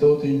2-3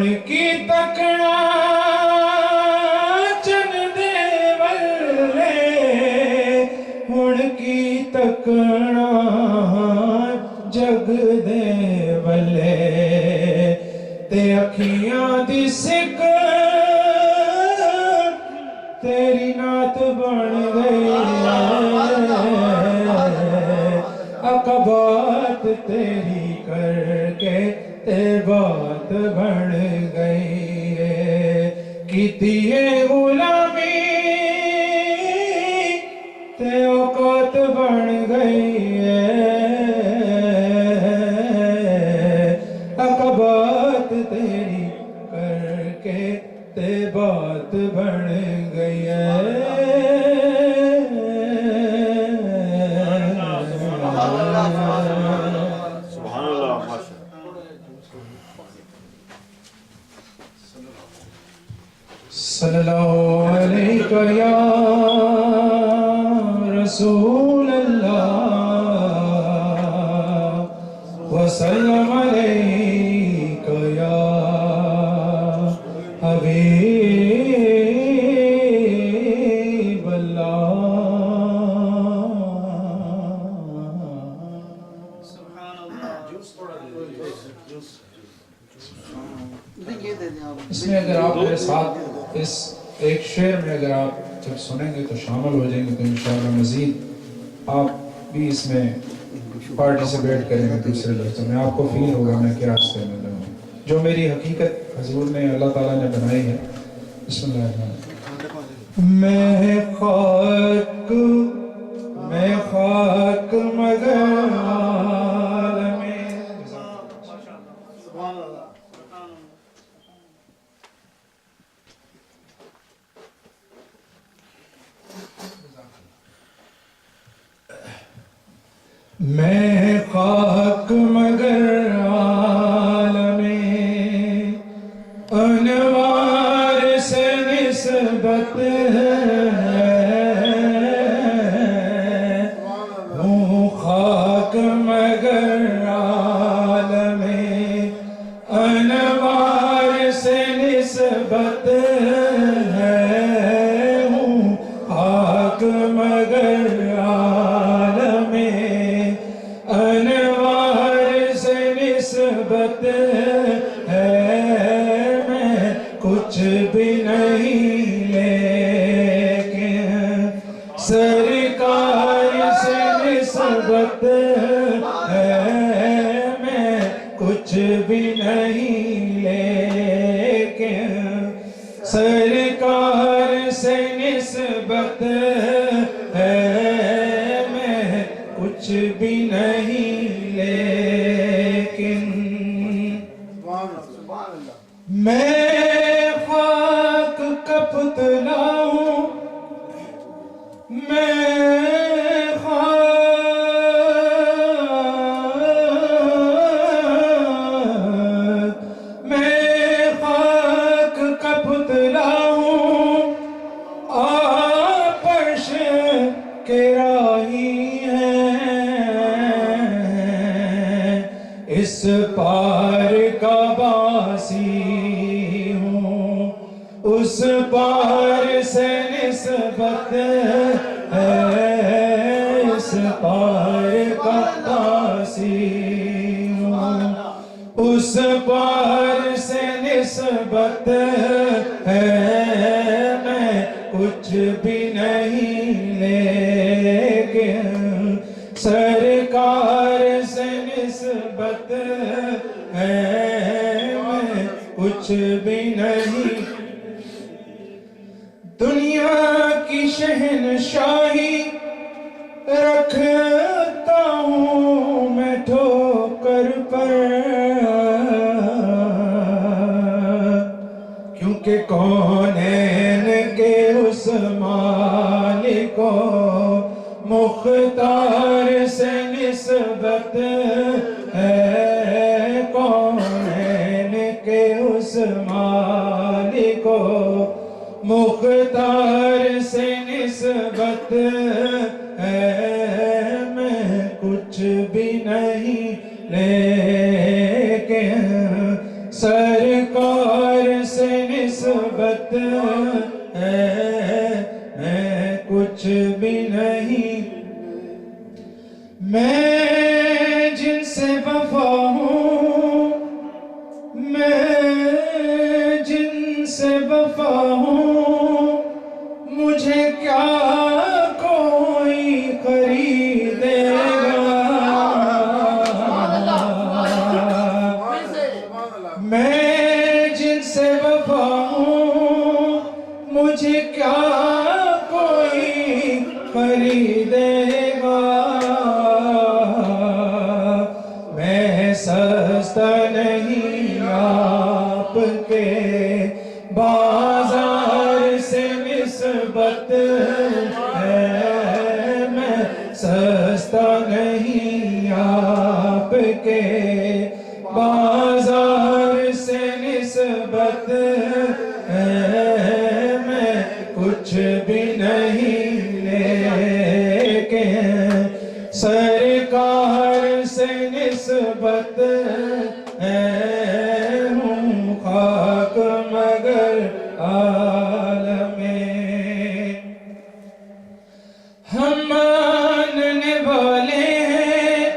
ہن کی تکنا چن دے ولے ہن کی تکنا جگ دے ولے تے اکھیاں دی سک تیری نات بن گئی عقبات تیری کر کے تے بات بن گئی کیتی ہے غلامی تے اوقات بن گئی عقبات تیری کر کے تے بات بن گئی سبحان اللہ ماشاء صلی اللہ علیہ یا رسول اللہ وسلم علیک یا حبیب اللہ اس میں اگر آپ میرے ساتھ اس ایک شعر میں اگر آپ جب سنیں گے تو شامل ہو جائیں گے تو انشاءاللہ مزید آپ بھی اس میں پارٹیسپیٹ کریں گے دوسرے لفظوں میں آپ کو فیل ہوگا میں کیا راستے میں لگوں جو میری حقیقت حضور نے اللہ تعالیٰ نے بنائی ہے بسم اللہ الرحمن الرحیم میں خاک مگر عالم میں خاک مگر عالم انوار سے نسبت ہے ہوں خاک مگر عالم انوار سے نسبت ہے ہوں خاک مگر عالم انوار سے نسبت ہے میں کچھ بھی نہیں لیکن سرکار سے نسبت ہے میں کچھ بھی نہیں لیکن سرکار سے نسبت ہے میں کچھ بھی نہیں لیکن میں خاک کا پتلا ہوں میں خاک کا پتلا ہوں آپ عرش کے راہی اس پار کا باسی ہوں اس پار سے نسبت ہے اس پار کا باسی ہوں اس پار سے نسبت ہے میں کچھ بھی نہیں لیکن سرکار سے نسبت ہے میں کچھ بھی نہیں دنیا کی شہنشاہی رکھتا ہوں میں ٹھوکر پر کیونکہ کونین کے اس مالک کو مختار سے نسبت ہے کونین کے اس مالک کو مختار سے نسبت ہے میں کچھ بھی نہیں لیکن سرکار نسبت ہے میں کچھ بھی نہیں میں جن سے وفا ہوں میں جن سے وفا ہوں مجھے کیا کوئی خریدے میں جن سے وفا ہوں مجھے کیا کوئی خریدے گا میں سستا نہیں آپ کے بازار سے نسبت ہے میں سستا نہیں آپ کے بازار سے نسبت ہے میں کچھ بھی نہیں لیکن سرکار سے نسبت ہے ہوں خاک مگر عالم ہم ماننے والے ہیں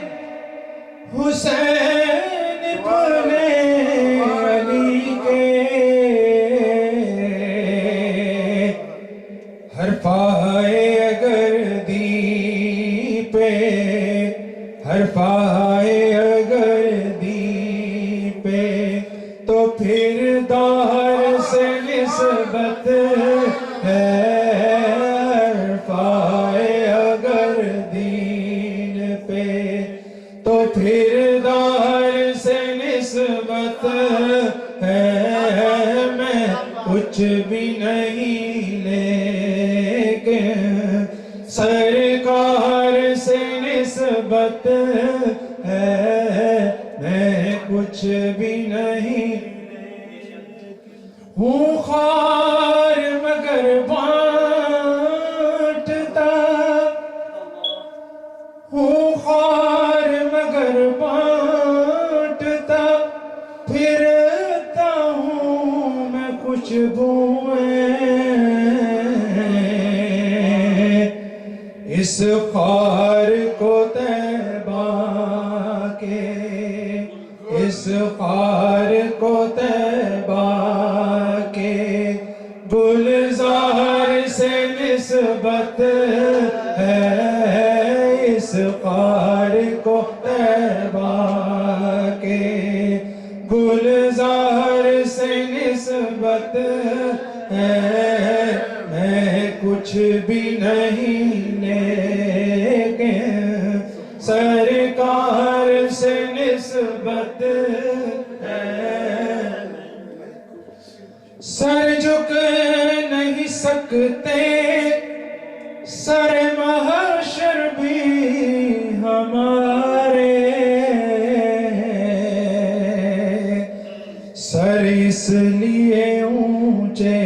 حسین بنے علی کے ہر پائے اگر دی پہ ہر پائے اگر دی پہ تو پھر دار سے نسبت ہے ہر پائے اگر دین پہ تو پھر دار سے نسبت ہے میں کچھ بھی نہیں لیکن سرکار سے نسبت ہے میں کچھ بھی نہیں ہوں خوار مگر بانٹتا ہوں خوار مگر بانٹتا پھرتا ہوں میں خوشبوئیں اس خوار کو طیبہ کے اس خوار کو طیبہ کے گلزار سے نسبت ہے اس خوار کو طیبہ کے گلزار سے نسبت ہے میں کچھ بھی نہیں لیکن سرکار سے نسبت ہے سر جھک نہیں سکتے سر محشر بھی ہمارے سر اس لیے اونچے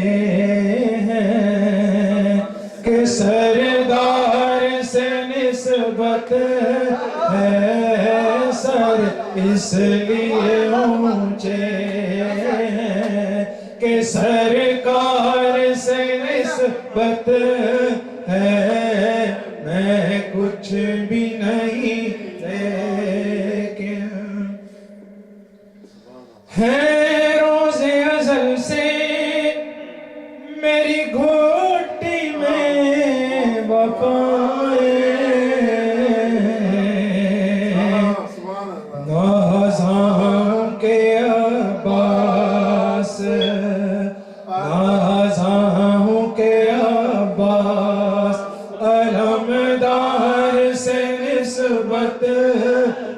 ہیں کہ سردار سے نسبت ہے سر اس لیے اونچے ہیں کہ سرکار سے نسبت ہے میں کچھ بھی نہیں لیکن ہے روز ازل سے میری گھوٹی میں وفائیں نازاں کے عباس نازاں کے عباس علمدار سے نسبت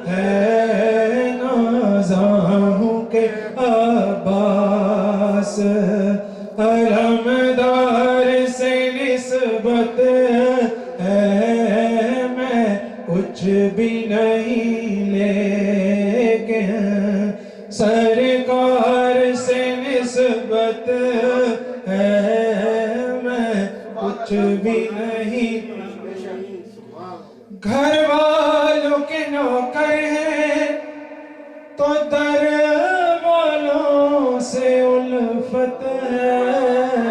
ہے نازاں کے عباس علمدار سے نسبت ہے میں کچھ بھی نہیں لیکن سرکار سے نسبت ہے میں کچھ بھی نہیں گھر والوں کے نوکر ہیں تو در والوں سے الفت ہے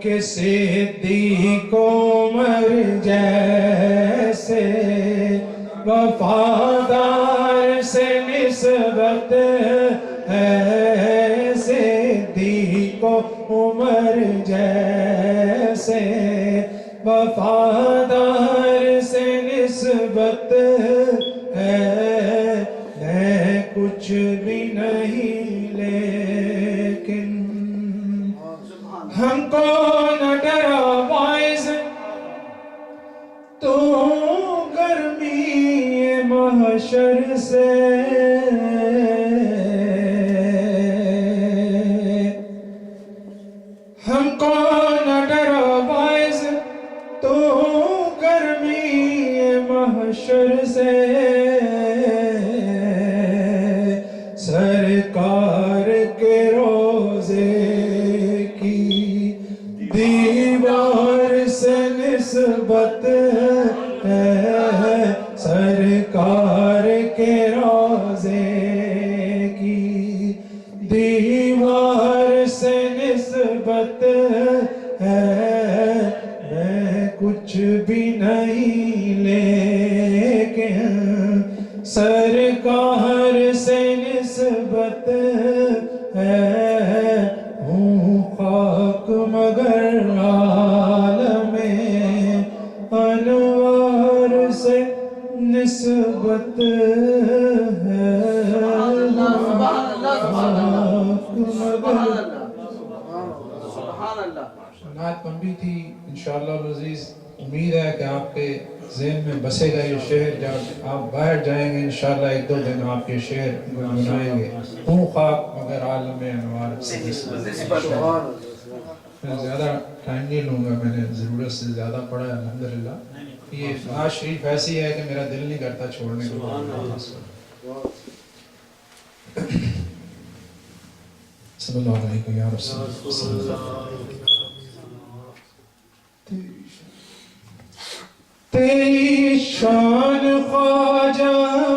کہ صدیق عمر جیسے وفادار سے نسبت ہے، صدیق عمر جیسے وفادار سے نسبت ہے، میں کچھ بھی نہیں لیکن ہم کو نہ ڈرا وائز تو گرمی محشر سے، ہم کو نہ ڈرا وائز تو گرمی محشر سے، سرکار کے روزے کی دیوار سے نسبت ہے، سرکار کے روزے کی دیوار سے نسبت ہے، میں کچھ بھی نہیں لیکن سرکار سے نسبت ہے، ہوں خاک مگر عالم انوار سے نسبت ہے، نعت پنبی تھی انشاءاللہ العزیز، امید ہے کہ آپ کے ذہن میں بسے گا یہ شعر، جب آپ باہر جائیں گے انشاءاللہ ایک دو دن آپ کے شعر گنگنائیں گے، ہوں خاک مگر عالم انوار سے نسبت ہے۔ میں زیادہ ٹائم نہیں لوں گا، میں نے ضرورت سے زیادہ پڑھا ہے الحمدللہ۔ یہ نعت شریف ایسی ہے کہ میرا دل نہیں کرتا چھوڑنے کو۔ صلی اللہ علیہ یا رسول اللہ۔ تیری شان خواجہ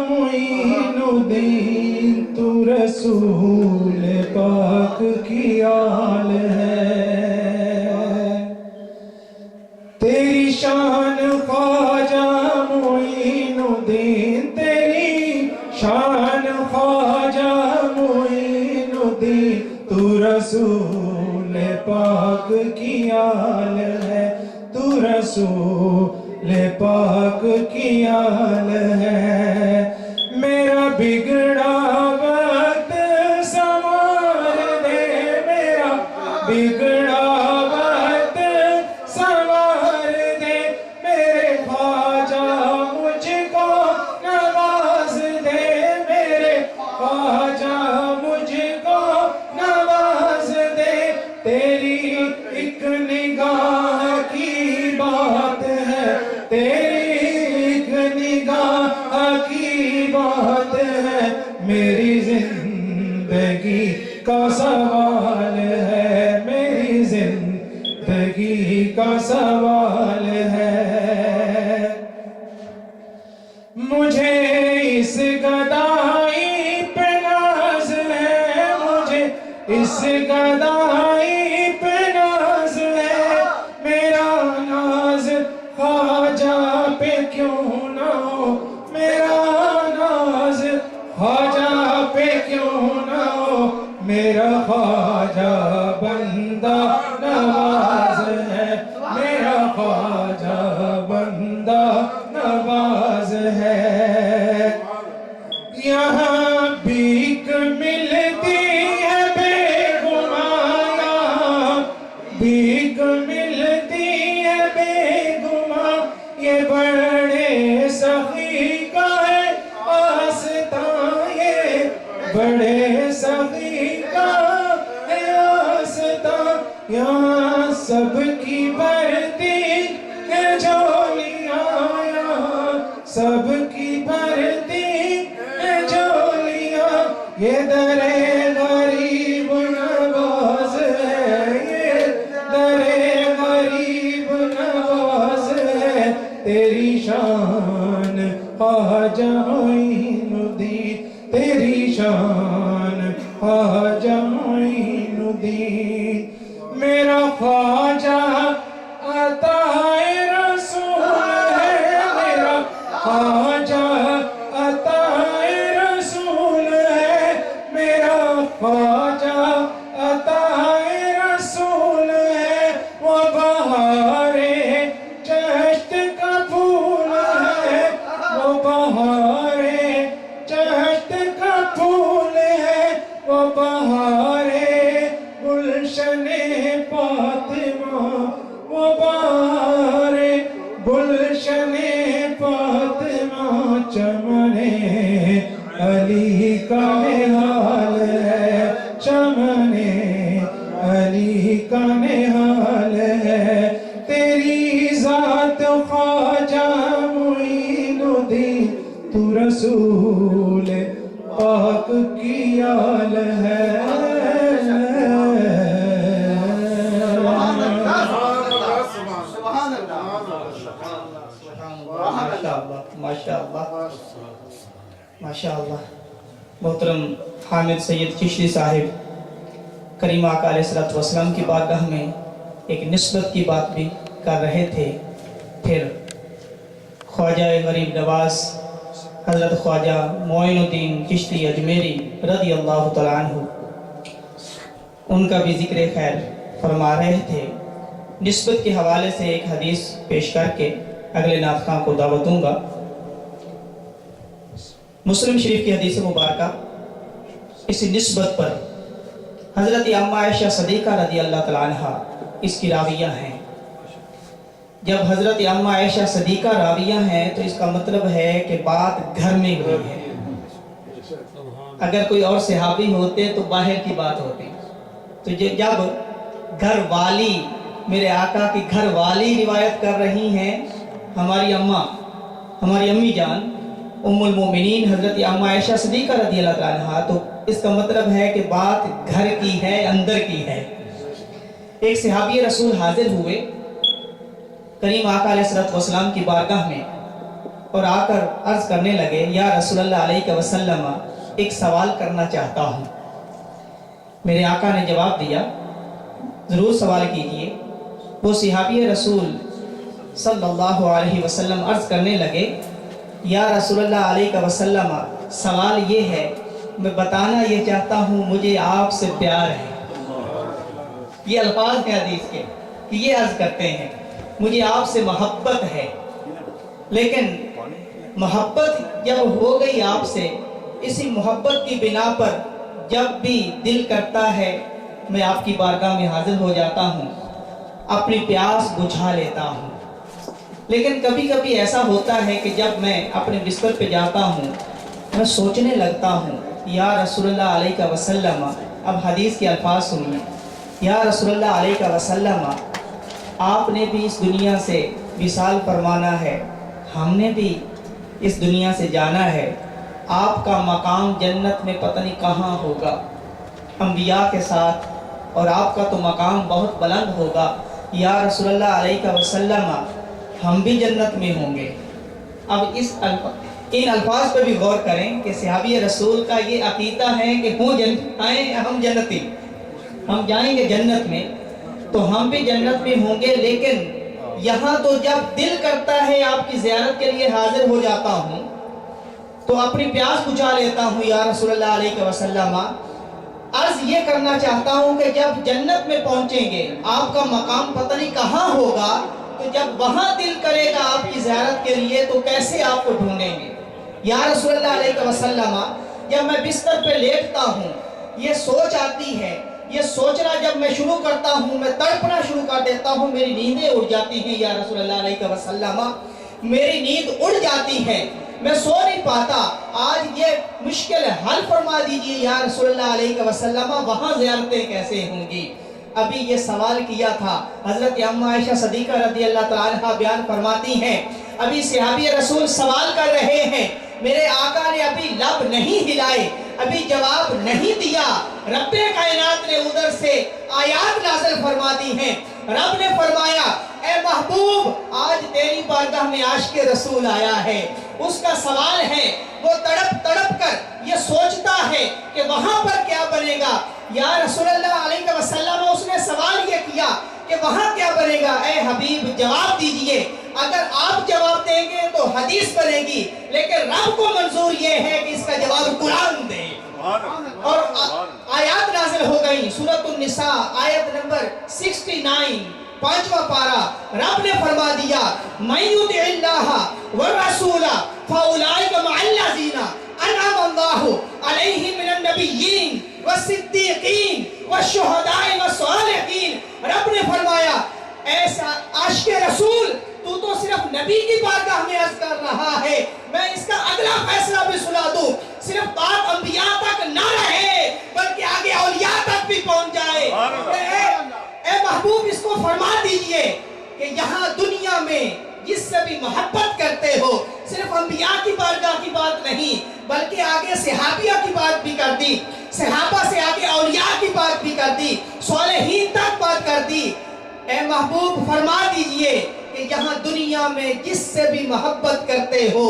معین الدین، تو رسول پاک کی آل ہے، تیری شان خواجہ معین الدین، تیری شان خواجہ معین الدین، تو رسول پاک کی آل ہے، تو رسول پاک کی آل ہے، میرا بگڑا وقت سنوار دے، میرا بگڑا وقت سنوار دے، میرے خواجہ مجھ کو نواز دے، میرے خواجہ مجھ کو نواز دے، تیری ایک نگاہ کی بات ہے، تیری ایک نگاہ کی بات ہے، میری زندگی کا سوال ہے، میری زندگی کا سوال ہے، مجھے اس گدائی پہ ناز ہے، مجھے اس گدائی پہ ناز ہے، میرا ناز خواجہ پہ کیوں نہ ہو، میرا ناز خواجہ پہ کیوں نہ ہو، میرا خواجہ بندہ نواز ہے، میرا خواجہ بندہ نواز ہے، یہاں بھیک ملتی ہے بے گمان، یہاں بھیک ملتی ہے بے گمان، یہ بڑے سخی کا ہے آستان، یہ بڑے سخی کا ہے آستان، یہاں سب کی بھرتی ہے جھولیاں، یہاں سب کی بھرتی ہے جھولیاں، یہ در غریب نواز ہے، یہ در غریب نواز ہے، تیری شان خواجہ معین الدین، تیری شان خواجہ معین الدین، میرا خواجہ عطا رسول ہے، میرا خواجہ عطا رسول ہے، میرا خواجہ عطا رسول ہے، وہ بہار چہت کا پھول ہے، وہ بہار چہت کا پھول ہے، وہ بہار گلشن فاطمہ، وہ بہار گلشن فاطمہ، چمن علی کا نہال ہے، چمن علی کا نہال ہے، تیری ذات خواجہ معین الدین، تو رسول پاک کی آل ہے۔ ماشاءاللہ محترم حامد سید چشتی صاحب کریم آقا علیہ الصلوۃ والسلام کی بارگاہ میں ایک نسبت کی بات بھی کر رہے تھے۔ پھر خواجہ غریب نواز حضرت خواجہ معین الدین چشتی اجمیری رضی اللہ تعالیٰ عنہ، ان کا بھی ذکر خیر فرما رہے تھے۔ نسبت کے حوالے سے ایک حدیث پیش کر کے اگلے نعت خواں کو دعوت دوں گا۔ مسلم شریف کی حدیث مبارکہ اسی نسبت پر حضرت اما عائشہ صدیقہ رضی اللہ تعالیٰ عنہ اس کی راویہ ہیں۔ جب حضرت اما عائشہ صدیقہ راویہ ہیں تو اس کا مطلب ہے کہ بات گھر میں ہوئی ہے۔ اگر کوئی اور صحابی ہوتے تو باہر کی بات ہوتی، تو جب گھر والی، میرے آقا کی گھر والی روایت کر رہی ہیں، ہماری امی جان ام المومنین حضرت اما عائشہ صدیقہ رضی اللہ عنہ، تو اس کا مطلب ہے کہ بات گھر کی ہے، اندر کی ہے۔ ایک صحابی رسول حاضر ہوئے کریم آقا علیہ الصلوۃ والسلام کی بارگاہ میں اور آ کر عرض کرنے لگے، یا رسول اللہ علیہ وسلم ایک سوال کرنا چاہتا ہوں۔ میرے آقا نے جواب دیا، ضرور سوال کیجئے۔ وہ صحابی رسول صلی اللہ علیہ وسلم عرض کرنے لگے، یا رسول اللہ علیہ وسلم سوال یہ ہے، میں بتانا یہ چاہتا ہوں مجھے آپ سے پیار ہے۔ یہ الفاظ ہیں حدیث کے کہ یہ عرض کرتے ہیں مجھے آپ سے محبت ہے، لیکن محبت جب ہو گئی آپ سے، اسی محبت کی بنا پر جب بھی دل کرتا ہے میں آپ کی بارگاہ میں حاضر ہو جاتا ہوں، اپنی پیاس بجھا لیتا ہوں۔ لیکن کبھی کبھی ایسا ہوتا ہے کہ جب میں اپنے بستر پہ جاتا ہوں میں سوچنے لگتا ہوں، یا رسول اللہ علیہ وسلم، اب حدیث کے الفاظ سنیے، یا رسول اللہ علیہ وسلم آپ نے بھی اس دنیا سے وصال فرمانا ہے، ہم نے بھی اس دنیا سے جانا ہے، آپ کا مقام جنت میں پتہ نہیں کہاں ہوگا انبیاء کے ساتھ، اور آپ کا تو مقام بہت بلند ہوگا، یا رسول اللہ علیہ وسلم ہم بھی جنت میں ہوں گے۔ اب ان الفاظ پہ بھی غور کریں کہ صحابی رسول کا یہ عقیدہ ہے کہ ہم جنتی، ہم جائیں گے جنت میں، تو ہم بھی جنت میں ہوں گے، لیکن یہاں تو جب دل کرتا ہے آپ کی زیارت کے لیے حاضر ہو جاتا ہوں تو اپنی پیاس بجھا لیتا ہوں، یا رسول اللہ علیہ وسلم عرض یہ کرنا چاہتا ہوں کہ جب جنت میں پہنچیں گے، آپ کا مقام پتہ نہیں کہاں ہوگا، تو جب وہاں دل کرے گا آپ کی زیارت کے لیے تو کیسے آپ کو ڈھونڈیں گے؟ یا رسول اللہ علیہ وسلم جب میں بستر پہ لیٹتا ہوں یہ سوچ آتی ہے، یہ سوچنا جب میں شروع کرتا ہوں میں تڑپنا شروع کر دیتا ہوں، میری نیندیں اڑ جاتی ہیں، یا رسول اللہ علیہ وسلم میری نیند اڑ جاتی ہے، میں سو نہیں پاتا، آج یہ مشکل حل فرما دیجئے یا رسول اللہ علیہ وسلم، وہاں زیارتیں کیسے ہوں گی؟ ابھی یہ سوال کیا تھا، حضرت اما عائشہ صدیقہ رضی اللہ تعالیٰ عنہ بیان فرماتی ہیں، ابھی صحابی رسول سوال کر رہے ہیں، میرے آقا نے ابھی لب نہیں ہلائے، ابھی جواب نہیں دیا، رب کائنات نے ادھر سے آیات نازل فرما دی ہیں، رب نے فرمایا اے محبوب آج تیری بارگاہ میں عاشق رسول آیا ہے، اس کا سوال ہے، وہ تڑپ تڑپ کر یہ سوچتا ہے کہ وہاں پر کیا بنے گا، یا رسول اللہ علیہ وسلم اس نے سوال یہ کیا کہ وہاں کیا بنے گا؟ اے حبیب جواب دیجئے، اگر آپ جواب دیں گے تو حدیث بنے گی، لیکن رب کو منظور یہ ہے کہ اس کا جواب قرآن دے۔ اور آیات نازل ہو گئی، سورۃ النساء آیت نمبر 69 5واں پارہ، رب نے فرما دیا مَن یُطِعِ اللَّهَ وَالرَّسُولَ فَأُولَٰئِکَ مَعَ الَّذِینَ أَنْعَمَ اللَّهُ عَلَیْہِم مِّنَ النَّبِیِّینَ وَالصِّدِّیقِینَ وَالشُّہَدَاءِ وَالصَّالِحِینَ۔ رب نے فرمایا ایسا عاشق رسول تو تو صرف نبی کی بارگاہ میں عرض کر رہا ہے، میں اس کا اگلا فیصلہ بھی سنا دوں، صرف بات انبیاء تک نہ رہے بلکہ آگے اولیاء تک بھی پہنچ جائے۔ اے محبوب اس کو فرما دیجئے کہ یہاں دنیا میں جس سے بھی محبت کرتے ہو، صرف انبیاء کی بارگاہ کی بات نہیں بلکہ آگے صحابیہ کی بات بھی کر دی، صحابہ سے آگے اولیاء کی بات بھی کر دی، صالحین تک بات کر دی۔ اے محبوب فرما دیجئے کہ یہاں دنیا میں جس سے بھی محبت کرتے ہو،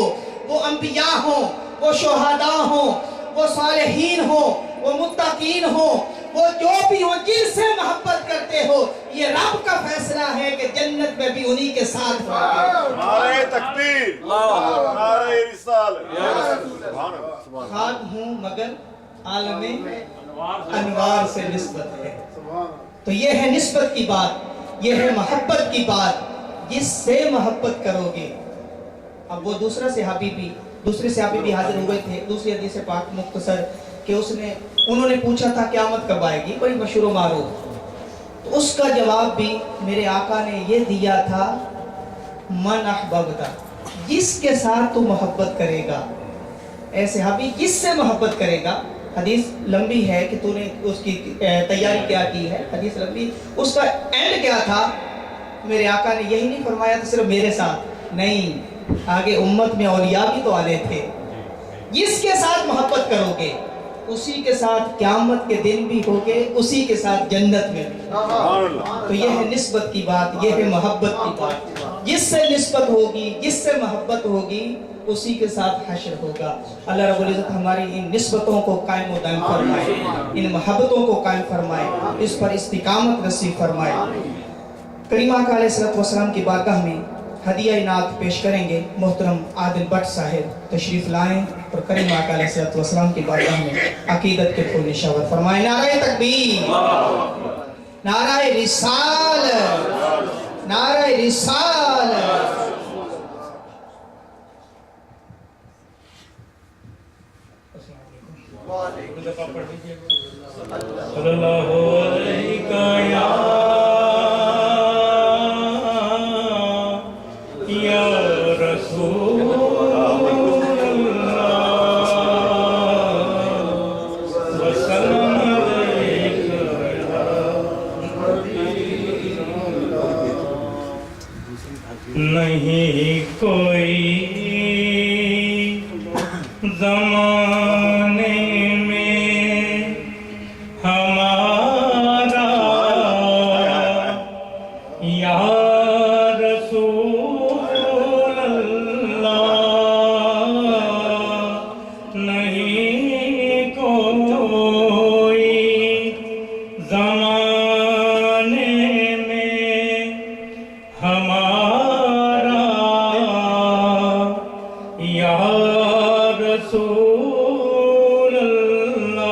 وہ انبیاء ہوں، وہ شہداء ہوں، وہ صالحین ہوں، وہ متقین ہوں، وہ جو بھی ہوں، جن سے محبت کرتے ہو، یہ رب کا فیصلہ ہے کہ جنت میں بھی انہی کے ساتھ ہوگے۔ نعرہ تکبیر، نعرہ رسالت۔ خاک ہوں مگر عالم انوار سے نسبت ہے۔ تو یہ ہے نسبت کی بات، یہ ہے محبت کی بات، جس سے محبت کرو گے۔ اب وہ دوسرے صحابی بھی حاضر ہوئے تھے، دوسری حدیث پاک مختصر کہ انہوں نے پوچھا تھا قیامت کب آئے گی، بڑی مشہور و معروف، تو اس کا جواب بھی میرے آقا نے یہ دیا تھا من احببتا، جس کے ساتھ تو محبت کرے گا۔ اے صحابی جس سے محبت کرے گا، حدیث لمبی ہے کہ تو نے اس کی تیاری کیا کی ہے، حدیث لمبی، اس کا اینڈ کیا تھا؟ میرے آقا نے یہی نہیں فرمایا تھا صرف میرے ساتھ، نہیں، آگے امت میں اولیاء بھی تو آنے تھے۔ جس کے ساتھ محبت کرو گے اسی کے ساتھ قیامت کے دن بھی ہوگے، اسی کے ساتھ جنت میں بھی۔ تو یہ ہے نسبت کی بات، یہ ہے محبت کی بات، جس سے نسبت ہوگی، جس سے محبت ہوگی، اسی کے ساتھ حشر ہوگا۔ اللہ رب العزت ہماری ان نسبتوں کو قائم و دائم فرمائے، ان محبتوں کو قائم فرمائے، اس پر استقامت نصیب فرمائے۔ کریم آقا علیہ السلام کی بارگاہ میں ہدیہ انعام پیش کریں گے محترم عادل بٹ صاحب، تشریف لائیں اور کریم آقا علیہ السلام کی بارگاہ میں عقیدت کے پھول نشاور فرمائیں۔ نعرہ تکبیر، نعرہ رسالت، نعرہ رسالت۔ صلی اللہ علیہ یا رسول اللہ وسلم علیک نہیں کوئی زمانے میں ہمارا یا رسول اللہ، نہیں کوئی زمانے میں ہمارا یا رسول اللہ،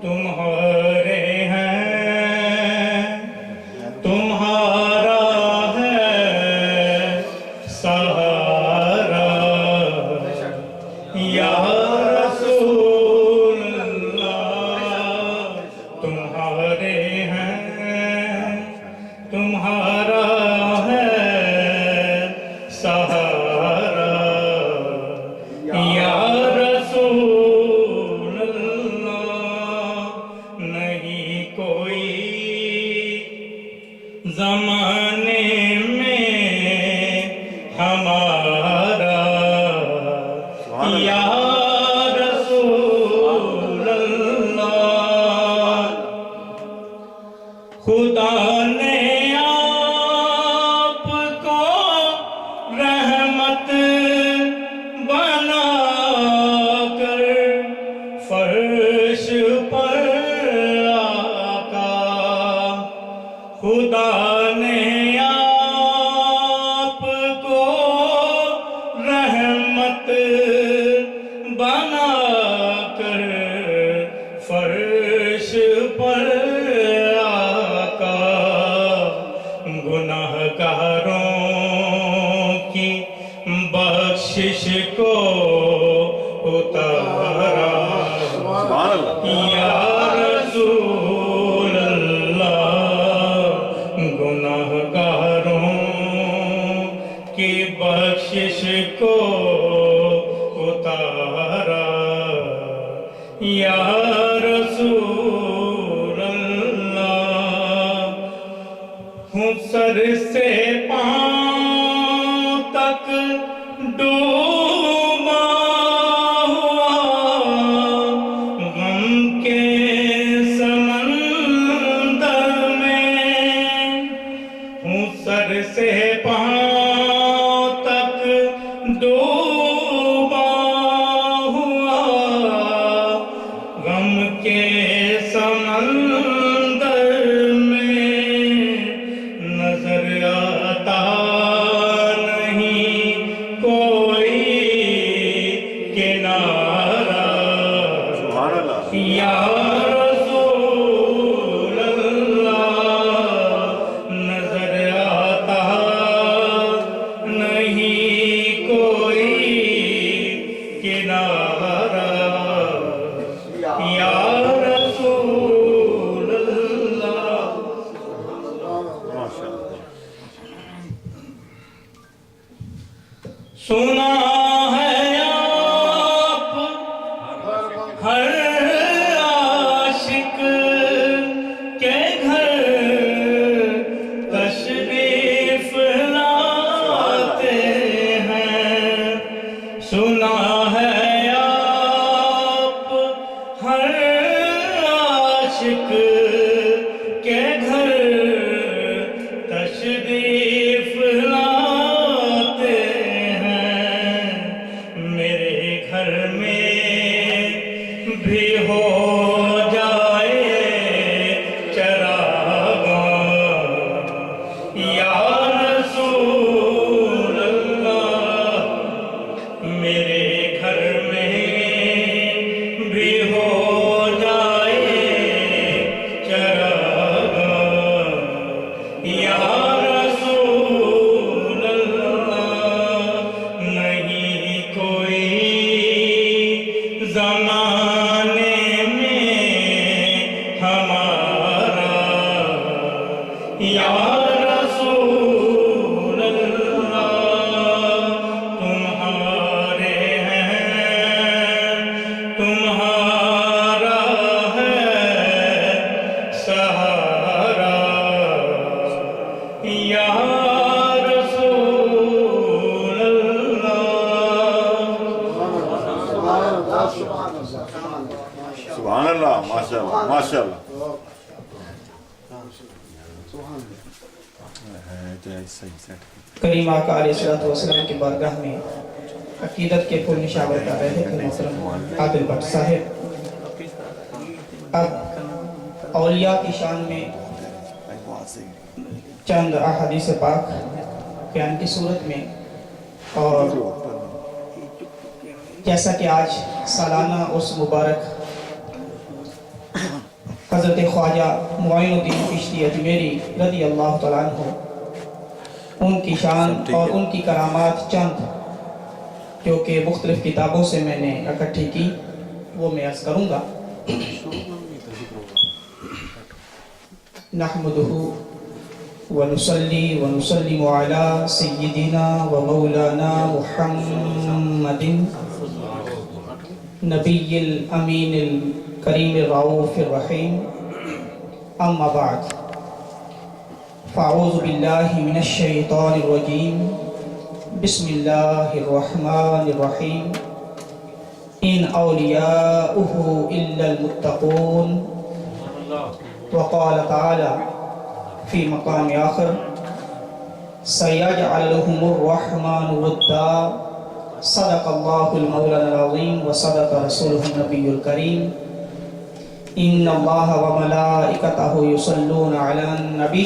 تمہارے ہیں، تمہارا ہے سہارا یا رسول اللہ، تمہارے ہیں، تمہارا ہے سہارا یا رسول اللہ، نہیں کوئی زمانے میں ہمارا یا رسول اللہ، خدا نے آپ کو رحمت بنا کر فرش پر آقا خدا نے آپ کو رحمت بنا کر فرش پر آقا گناہگاروں کی بخشش کو اتارا یا رسول اللہ گناہگاروں کی بخشش کو اتارا یا رسول اللہ ہوں سر سے پاؤں تک ڈوبا ہوا غم کے سمندر میں ہوں سر سے پاؤں تک ڈوبا ہوا غم کے سمندر میں نظر آتا نہیں کوئی کنارہ یا رسول اللہ نظر آتا نہیں کوئی کنارہ یا رسول اللہ سنا ہے آپ ہر عاشق کے گھر تشریف لاتے ہیں سنا ہے آپ ہر عاشق کے گھر تشریف لاتے ہیں میرے گھر میں بھی ہو جائے چراغاں یا رسول اللہ میرے گھر میں بھی ہو جائے چراغاں یا رسول اللہ نہیں کوئی زمانے میں ہمارا یا رسول اللہ تمہارے ہیں تمہارا ہے سہارا یا رسول اللہ سبحان اللہ ماشاءاللہ ماشاءاللہ کریم آقا علیہ الصلوۃ والسلام کی بارگاہ میں عقیدت کے پھول نشاور کر رہے تھے محترم عادل بٹ صاحب اب اولیاء کی شان میں چند احادیث پاک بیان کی صورت میں اور جیسا کہ آج سالانہ اس مبارک حضرت خواجہ معین الدین چشتی اجمیری رضی اللہ تعالیٰ عنہ ان کی شان اور ان کی کرامات چند جو کہ مختلف کتابوں سے میں نے اکٹھی کی وہ میں عرض کروں گا نحمدہ ونصلی ونسلم علی سیدنا و مولانا محمد نبی الامین الکریم الرؤوف الرحیم اما بعد فاعوذ باللہ من الشیطان الرجیم بسم اللہ الرحمن الرحیم ان اولیاؤہ الا المتقون وقال تعالی فی مقام آخر سیجعل لهم الرحمن ودا صدق اللہ المولانا العظیم وصدق رسولہ النبی الکریم ان اللہ وملائکتہ یصلون علی النبی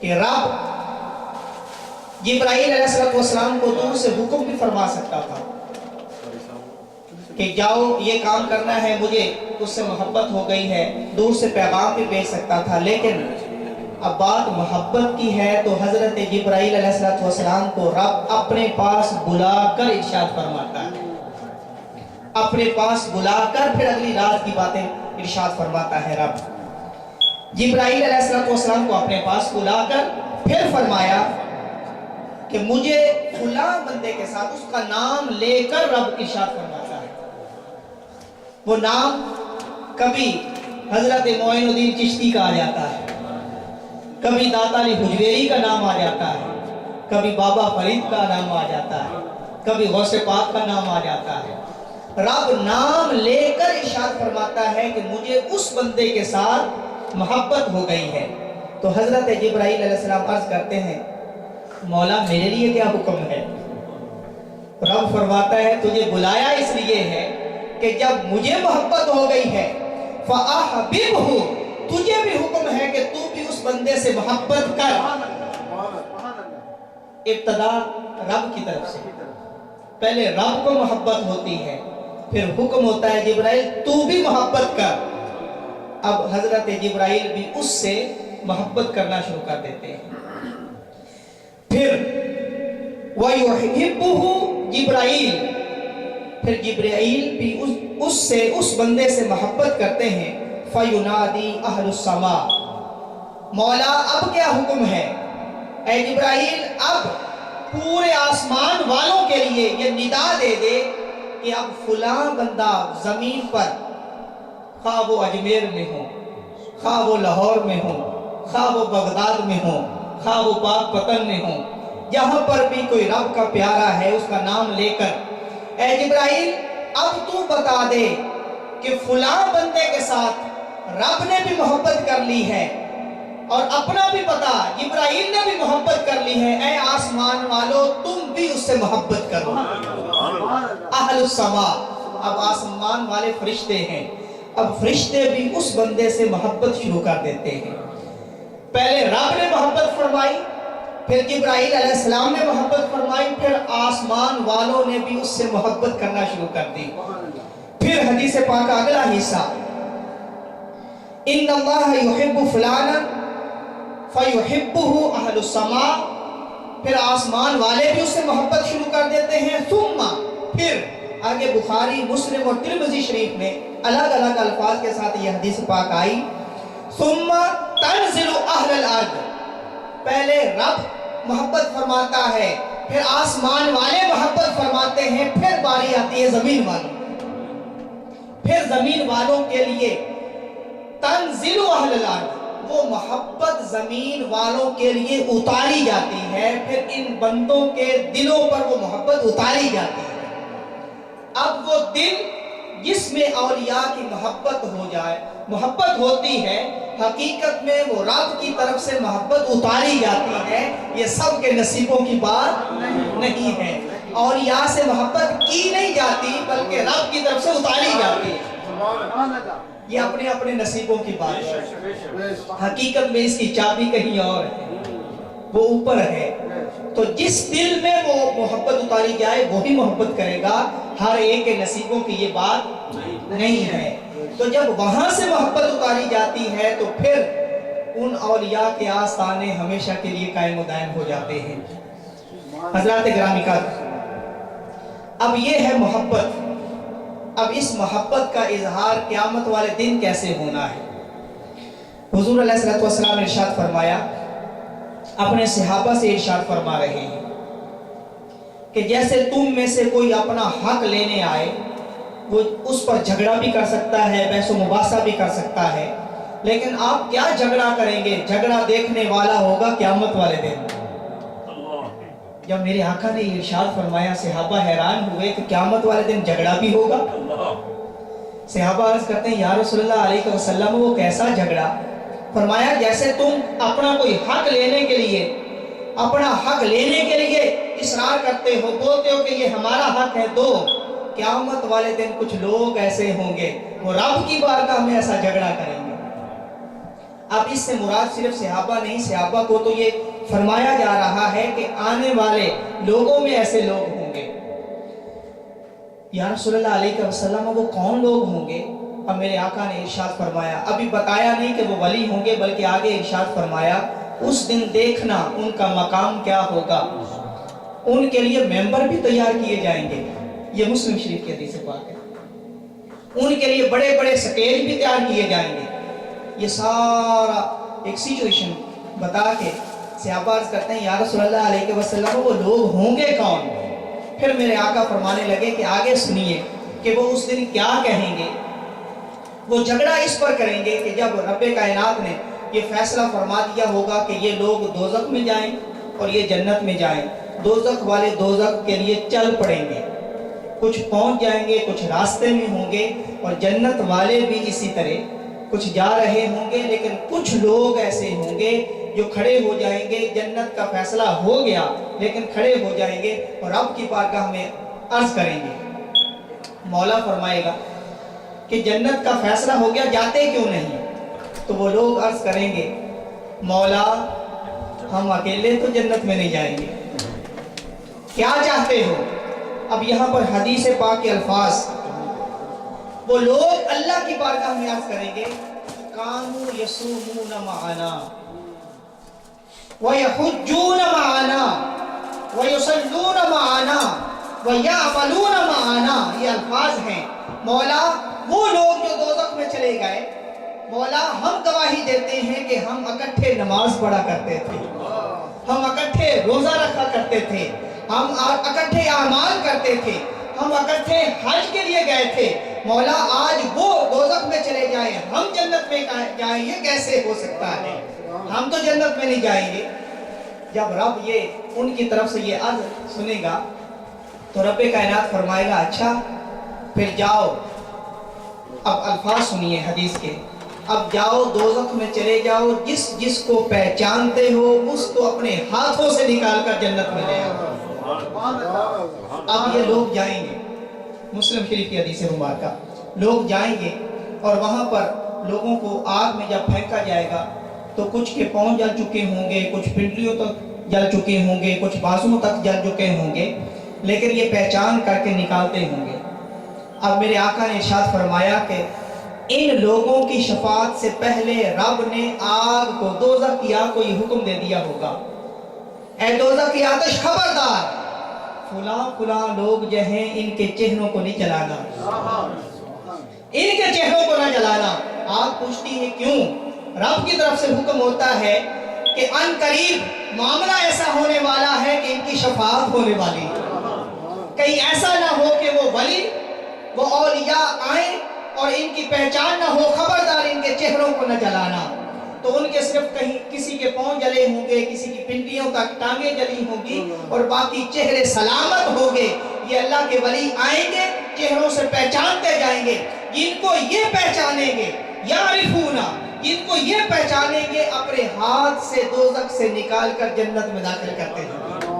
کہ رب جبرائیل علیہ السلام کو دور سے حکم بھی فرما سکتا تھا کہ جاؤ یہ کام کرنا ہے، مجھے اس سے محبت ہو گئی ہے، دور سے پیغام بھی بھیج سکتا تھا، لیکن اب بات محبت کی ہے تو حضرت جبرائیل علیہ السلام کو رب اپنے پاس بلا کر ارشاد فرماتا ہے، اپنے پاس بلا کر پھر اگلی رات کی باتیں ارشاد فرماتا ہے رب۔ جبرائیل علیہ السلام کو اپنے پاس بلا کر پھر فرمایا کہ مجھے فلاں بندے کے ساتھ، اس کا نام لے کر رب ارشاد فرماتا ہے۔ وہ نام کبھی حضرت معین الدین چشتی کا آ جاتا ہے، کبھی داتا علی حجویری کا نام آ جاتا ہے، کبھی بابا فرید کا نام آ جاتا ہے، کبھی غوث پاک کا نام آ جاتا ہے۔ رب نام لے کر ارشاد فرماتا ہے کہ مجھے اس بندے کے ساتھ محبت ہو گئی ہے۔ تو حضرت جبرائیل علیہ السلام عرض کرتے ہیں مولا میرے لیے کیا حکم ہے؟ رب فرماتا ہے تجھے بلایا اس لیے ہے کہ جب مجھے محبت ہو گئی ہے فَأَحْبِبْهُ، تجھے بھی حکم ہے کہ تو بھی اس بندے سے محبت کر۔ ابتدا رب کی طرف سے، پہلے رب کو محبت ہوتی ہے، پھر حکم ہوتا ہے جبرائیل تو بھی محبت کر۔ اب حضرت جبرائیل بھی اس سے محبت کرنا شروع کر دیتے ہیں۔ پھر وَيُحِبُّهُ جبرائیل، پھر جبرائیل بھی اس سے، اس بندے سے محبت کرتے ہیں۔ فَيُنَادِي أَهْلُ السَّمَاءِ، مولا اب کیا حکم ہے؟ اے جبرائیل اب پورے آسمان والوں کے لیے یہ ندا دے دے کہ اب فلاں بندہ زمین پر، خواہ وہ اجمیر میں ہو، خواہ وہ لاہور میں ہو، خواہ وہ بغداد میں ہو، خواہ وہ پاک پتن میں ہو، جہاں پر بھی کوئی رب کا پیارا ہے اس کا نام لے کر اے جبرائیل اب تو بتا دے کہ فلاں بندے کے ساتھ رب نے بھی محبت کر لی ہے، اور اپنا بھی پتا جبرائیل نے بھی محبت کر لی ہے، اے آسمان والو تم بھی اس سے محبت کرو۔ اہل السماء، اب آسمان والے فرشتے ہیں، اب فرشتے بھی اس بندے سے محبت شروع کر دیتے ہیں۔ پہلے رب نے محبت فرمائی، پھر جبرائیل علیہ السلام نے محبت فرمائی، پھر آسمان والوں نے بھی اس سے محبت کرنا شروع کر دی۔ پھر حدیث پاک کا اگلا حصہ، ان اللہ یحب فلانا فیحبہ اہل السماء، پھر آسمان والے بھی اس سے محبت شروع کر دیتے ہیں۔ ثم، پھر آگے بخاری مسلم اور ترمذی شریف میں الگ الگ الفاظ کے ساتھ یہ حدیث پاک آئی، ثم تنزل اہل الارض، پہلے رب محبت فرماتا ہے، پھر آسمان والے محبت فرماتے ہیں، پھر باری آتی ہے زمین والوں، پھر زمین والوں کے لیے تنزل اہل الارض، وہ محبت زمین والوں کے لیے اتاری جاتی ہے، پھر ان بندوں کے دلوں پر وہ محبت اتاری جاتی ہے۔ اب وہ دل جس میں اولیاء کی محبت ہو جائے، محبت ہوتی ہے، حقیقت میں وہ رب کی طرف سے محبت اتاری جاتی ہے، یہ سب کے نصیبوں کی بات نہیں ہے، اولیاء سے محبت کی نہیں جاتی بلکہ رب کی طرف سے اتاری جاتی ہے، یہ اپنے اپنے نصیبوں کی بات ہے۔ حقیقت میں اس کی چابی کہیں اور ہے، وہ اوپر ہے، تو جس دل میں وہ محبت اتاری جائے وہی محبت کرے گا، ہر ایک کے نصیبوں کی یہ بات نہیں ہے۔ تو جب وہاں سے محبت اتاری جاتی ہے تو پھر ان اولیاء کے آستانے ہمیشہ کے لیے قائم و دائم ہو جاتے ہیں۔ حضرات گرامی کا اب یہ ہے محبت، اب اس محبت کا اظہار قیامت والے دن کیسے ہونا ہے؟ حضور علیہ السلام نے ارشاد فرمایا، اپنے صحابہ سے ارشاد فرما رہے ہیں کہ جیسے تم میں سے کوئی اپنا حق لینے آئے، وہ اس پر جھگڑا بھی کر سکتا ہے، بحث و مباحثہ بھی کر سکتا ہے، لیکن آپ کیا جھگڑا کریں گے؟ جھگڑا دیکھنے والا ہوگا قیامت والے دن۔ جب میرے آقا نے یہ ارشاد فرمایا صحابہ حیران ہوئے کہ قیامت والے دن جھگڑا بھی ہوگا؟ صحابہ عرض کرتے ہیں یا رسول اللہ علیہ وسلم وہ کیسا جھگڑا؟ فرمایا جیسے تم اپنا کوئی حق لینے کے لیے اصرار کرتے ہو، بولتے ہو کہ یہ ہمارا حق ہے دو، قیامت والے دن کچھ لوگ ایسے ہوں گے وہ رب کی بارگاہ میں ایسا جھگڑا کریں گے۔ اب اس سے مراد صرف صحابہ نہیں، صحابہ کو تو یہ فرمایا جا رہا ہے کہ آنے والے لوگوں میں ایسے لوگ ہوں گے۔ یا رسول اللہ علیہ وسلم وہ کون لوگ ہوں گے؟ اب میرے آقا نے ارشاد فرمایا، ابھی بتایا نہیں کہ وہ ولی ہوں گے، بلکہ آگے ارشاد فرمایا اس دن دیکھنا ان کا مقام کیا ہوگا، ان کے لیے ممبر بھی تیار کیے جائیں گے۔ یہ مسلم شریف کی حدیث پاک ہے۔ ان کے لیے بڑے بڑے سٹیج بھی تیار کیے جائیں گے۔ یہ سارا ایک سچویشن بتا کے صحابہ عرض کرتے ہیں یا رسول اللہ علیہ وسلم وہ لوگ ہوں گے کون؟ پھر میرے آقا فرمانے لگے کہ آگے سنیے کہ وہ اس دن کیا کہیں گے۔ وہ جھگڑا اس پر کریں گے کہ جب رب کائنات نے یہ فیصلہ فرما دیا ہوگا کہ یہ لوگ دوزخ میں جائیں اور یہ جنت میں جائیں، دوزخ والے دوزخ کے لیے چل پڑیں گے، کچھ پہنچ جائیں گے، کچھ راستے میں ہوں گے، اور جنت والے بھی اسی طرح کچھ جا رہے ہوں گے، لیکن کچھ لوگ ایسے ہوں گے جو کھڑے ہو جائیں گے۔ جنت کا فیصلہ ہو گیا لیکن کھڑے ہو جائیں گے اور رب کی بارگاہ میں عرض کریں گے۔ مولا فرمائے گا کہ جنت کا فیصلہ ہو گیا، جاتے کیوں نہیں؟ تو وہ لوگ عرض کریں گے مولا ہم اکیلے تو جنت میں نہیں جائیں گے، کیا چاہتے ہو؟ اب یہاں پر حدیث پاک کے الفاظ، وہ لوگ اللہ کی بارگاہ میں عرض کریں گے کانوا یصومون معنا ویحجون معنا ویصلون معنا ویعملون معنا۔ یہ الفاظ ہیں مولا وہ لوگ جو دوزخ میں چلے گئے، مولا ہم گواہی دیتے ہیں کہ ہم اکٹھے نماز پڑھا کرتے تھے، ہم اکٹھے روزہ رکھا کرتے تھے، ہم اکٹھے اعمال کرتے تھے، ہم اکٹھے حج کے لیے گئے تھے، مولا آج وہ دوزخ میں چلے جائیں ہم جنت میں جائیں، یہ کیسے ہو سکتا ہے؟ ہم تو جنت میں نہیں جائیں گے۔ جب رب یہ ان کی طرف سے یہ عرض سنے گا تو رب کائنات فرمائے گا اچھا پھر جاؤ، اب الفاظ سنیے حدیث کے، اب جاؤ دوزخ میں چلے جاؤ، جس جس کو پہچانتے ہو اس کو اپنے ہاتھوں سے نکال کر جنت میں لے آؤ۔ اب یہ لوگ جائیں گے، مسلم شریف کی حدیث مبارکہ، لوگ جائیں گے اور وہاں پر لوگوں کو آگ میں جب پھینکا جائے گا تو کچھ کے پاؤں جل چکے ہوں گے، کچھ پنڈلیوں تک جل چکے ہوں گے، کچھ بازوؤں تک جل چکے ہوں گے، لیکن یہ پہچان کر کے نکالتے ہوں گے۔ اب میرے آقا نے ارشاد فرمایا کہ ان لوگوں کی شفاعت سے پہلے رب نے آگ کو، دوزخ کی آگ کو یہ حکم دے دیا ہوگا اے دوزخ کی آتش خبردار، فلاں فلاں لوگ جو ہیں ان کے چہروں کو نہیں جلانا، ان کے چہروں کو نہ جلانا۔ آگ پوچھتی ہے کیوں؟ رب کی طرف سے حکم ہوتا ہے کہ ان قریب معاملہ ایسا ہونے والا ہے کہ ان کی شفاعت ہونے والی ہے، کہیں ایسا نہ ہو کہ وہ ولی وہ اولیاء آئیں اور ان کی پہچان نہ ہو، خبردار ان کے چہروں کو نہ جلانا۔ تو ان کے صرف کہیں کسی کے پاؤں جلے ہوں گے، کسی کی پنڈلیوں تک ٹانگیں جلی ہوں گی اور باقی چہرے سلامت ہوں گے۔ یہ اللہ کے ولی آئیں گے، چہروں سے پہچانتے جائیں گے، جن کو یہ پہچانیں گے یعرفون، جن کو یہ پہچانیں گے اپنے ہاتھ سے دوزخ سے نکال کر جنت میں داخل کرتے ہیں۔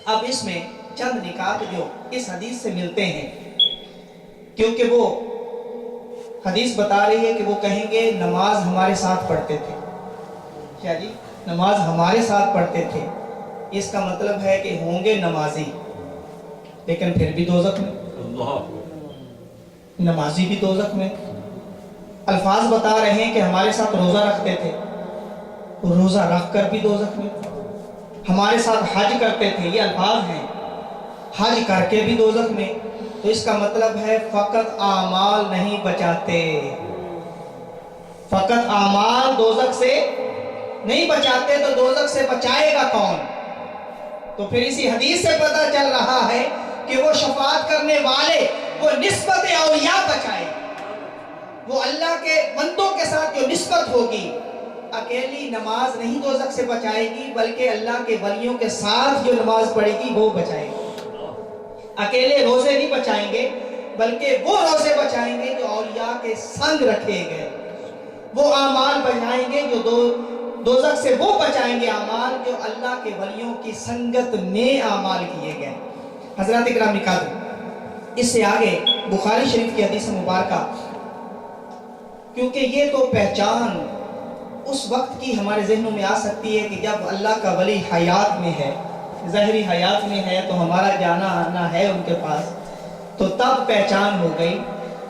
اب اس میں چند نکات جو اس حدیث سے ملتے ہیں، کیونکہ وہ حدیث بتا رہی ہے کہ وہ کہیں گے نماز ہمارے ساتھ پڑھتے تھے، کیا جی نماز ہمارے ساتھ پڑھتے تھے، اس کا مطلب ہے کہ ہوں گے نمازی لیکن پھر بھی دوزخ میں، نمازی بھی دوزخ میں۔ الفاظ بتا رہے ہیں کہ ہمارے ساتھ روزہ رکھتے تھے، روزہ رکھ کر بھی دوزخ میں، ہمارے ساتھ حج کرتے تھے، یہ الفاظ ہیں، حج کر کے بھی دوزخ میں۔ تو اس کا مطلب ہے فقط اعمال نہیں بچاتے، فقط اعمال دوزخ سے نہیں بچاتے، تو دوزخ سے بچائے گا کون؟ تو پھر اسی حدیث سے پتہ چل رہا ہے کہ وہ شفاعت کرنے والے وہ نسبت اولیاء بچائے، وہ اللہ کے بندوں کے ساتھ جو نسبت ہوگی، اکیلی نماز نہیں دوزخ سے بچائے گی، بلکہ اللہ کے ولیوں کے ساتھ جو نماز پڑھے گی وہ بچائے گی۔ اکیلے روزے نہیں بچائیں گے بلکہ وہ روزے بچائیں گے جو اولیاء کے سنگ رکھے گئے، وہ اعمال بچائیں گے جو دوزخ سے، وہ بچائیں گے اعمال جو اللہ کے ولیوں کی سنگت میں اعمال کیے گئے۔ حضرات اکرام نکات، اس سے آگے بخاری شریف کی حدیث مبارکہ، کیونکہ یہ تو پہچان اس وقت کی ہمارے ذہنوں میں آ سکتی ہے کہ جب اللہ کا ولی حیات میں ہے، ظاہری حیات میں ہے، تو ہمارا جانا آنا ہے ان کے پاس، تو تب پہچان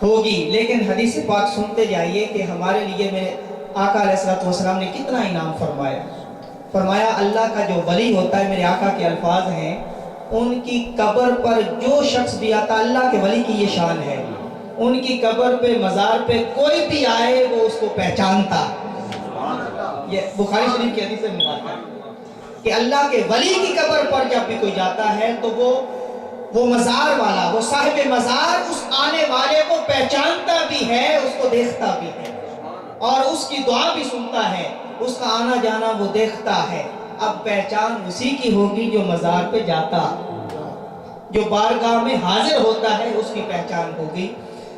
ہوگی۔ لیکن حدیث پاک سنتے جائیے کہ ہمارے لیے میرے آقا علیہ الصلوۃ والسلام نے کتنا انعام فرمایا اللہ کا جو ولی ہوتا ہے، میرے آقا کے الفاظ ہیں، ان کی قبر پر جو شخص بھی آتا، اللہ کے ولی کی یہ شان ہے، ان کی قبر پہ مزار پہ کوئی بھی آئے وہ اس کو پہچانتا۔ یہ بخاری شریف کی حدیث سے مبارک ہے کہ اللہ کے ولی کی قبر پر جب بھی کوئی جاتا ہے تو وہ مزار والا، وہ صاحب مزار اس آنے والے کو پہچانتا بھی ہے، اس کو دیکھتا بھی ہے اور اس کی دعا بھی سنتا ہے، اس کا آنا جانا وہ دیکھتا ہے۔ اب پہچان اسی کی ہوگی جو مزار پہ جاتا، جو بارگاہ میں حاضر ہوتا ہے، اس کی پہچان ہوگی۔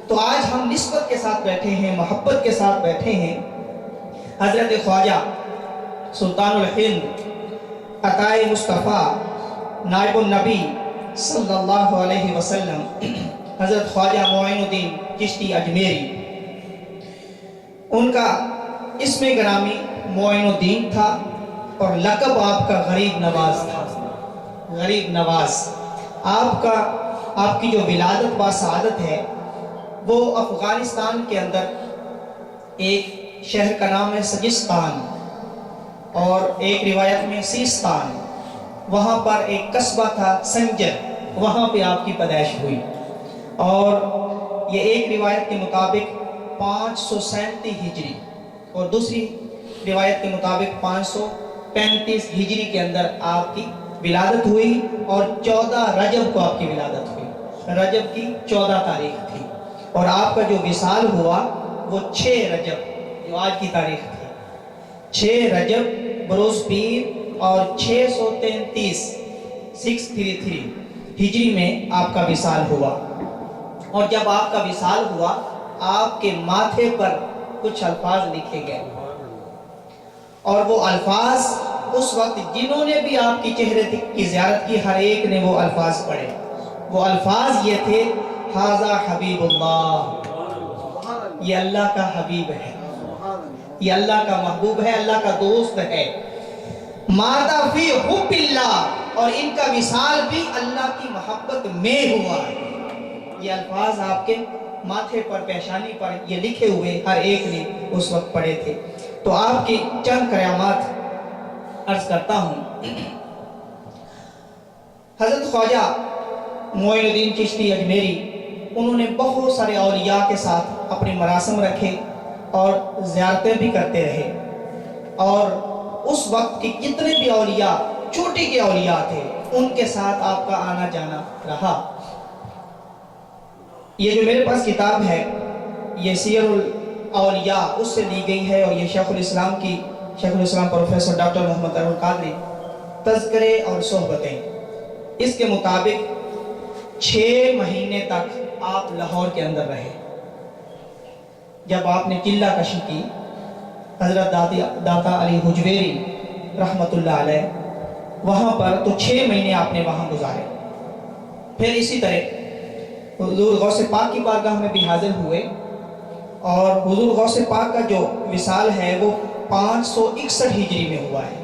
تو آج ہم نسبت کے ساتھ بیٹھے ہیں، محبت کے ساتھ بیٹھے ہیں حضرت خواجہ سلطان الہند عطائے مصطفیٰ نائب النبی صلی اللہ علیہ وسلم حضرت خواجہ معین الدین چشتی اجمیری، ان کا اسم گرامی معین الدین تھا اور لقب آپ کا غریب نواز تھا۔ غریب نواز آپ کی جو ولادت با سعادت ہے وہ افغانستان کے اندر ایک شہر کا نام ہے سجستان، اور ایک روایت میں سیستان، وہاں پر ایک قصبہ تھا سنجر، وہاں پہ آپ کی پیدائش ہوئی، اور یہ ایک روایت کے مطابق 537 ہجری اور دوسری روایت کے مطابق 535 ہجری کے اندر آپ کی ولادت ہوئی، اور 14 رجب کو آپ کی ولادت ہوئی، رجب کی 14 تاریخ تھی، اور آپ کا جو وصال ہوا وہ 6 رجب جو آج کی تاریخ تھی، 6 رجب بروز پیر اور 633 ہجری میں آپ کا وصال ہوا۔ اور جب آپ کا وصال ہوا آپ کے ماتھے پر کچھ الفاظ لکھے گئے، اور وہ الفاظ اس وقت جنہوں نے بھی آپ کی چہرے کی زیارت کی ہر ایک نے وہ الفاظ پڑھے۔ وہ الفاظ یہ تھے، ھذا حبیب اللہ، یہ اللہ کا حبیب ہے، یہ اللہ کا محبوب ہے، اللہ کا دوست ہے، ماتا فی حب اللہ، اور ان کا وصال بھی اللہ کی محبت میں ہوا ہے۔ یہ الفاظ آپ کے ماتھے پر، پیشانی پر یہ لکھے ہوئے ہر ایک نے اس وقت پڑھے تھے۔ تو آپ کی چند کرامات عرض کرتا ہوں۔ حضرت خواجہ معین الدین چشتی اجمیری، انہوں نے بہت سارے اولیاء کے ساتھ اپنے مراسم رکھے اور زیارتیں بھی کرتے رہے، اور اس وقت کے جتنے بھی اولیاء، چھوٹی کے اولیاء تھے، ان کے ساتھ آپ کا آنا جانا رہا۔ یہ جو میرے پاس کتاب ہے یہ سیر الاولیاء اس سے لی گئی ہے، اور یہ شیخ الاسلام پروفیسر ڈاکٹر محمد طاہر القادری تذکرے اور صحبتیں، اس کے مطابق 6 مہینے تک آپ لاہور کے اندر رہے۔ جب آپ نے قلعہ کشی کی حضرت داتا علی حجویری رحمت اللہ علیہ وہاں پر، تو 6 مہینے آپ نے وہاں گزارے۔ پھر اسی طرح حضور غوث پاک کی بارگاہ میں بھی حاضر ہوئے، اور حضور غوث پاک کا جو وصال ہے وہ 561 ہجری میں ہوا ہے،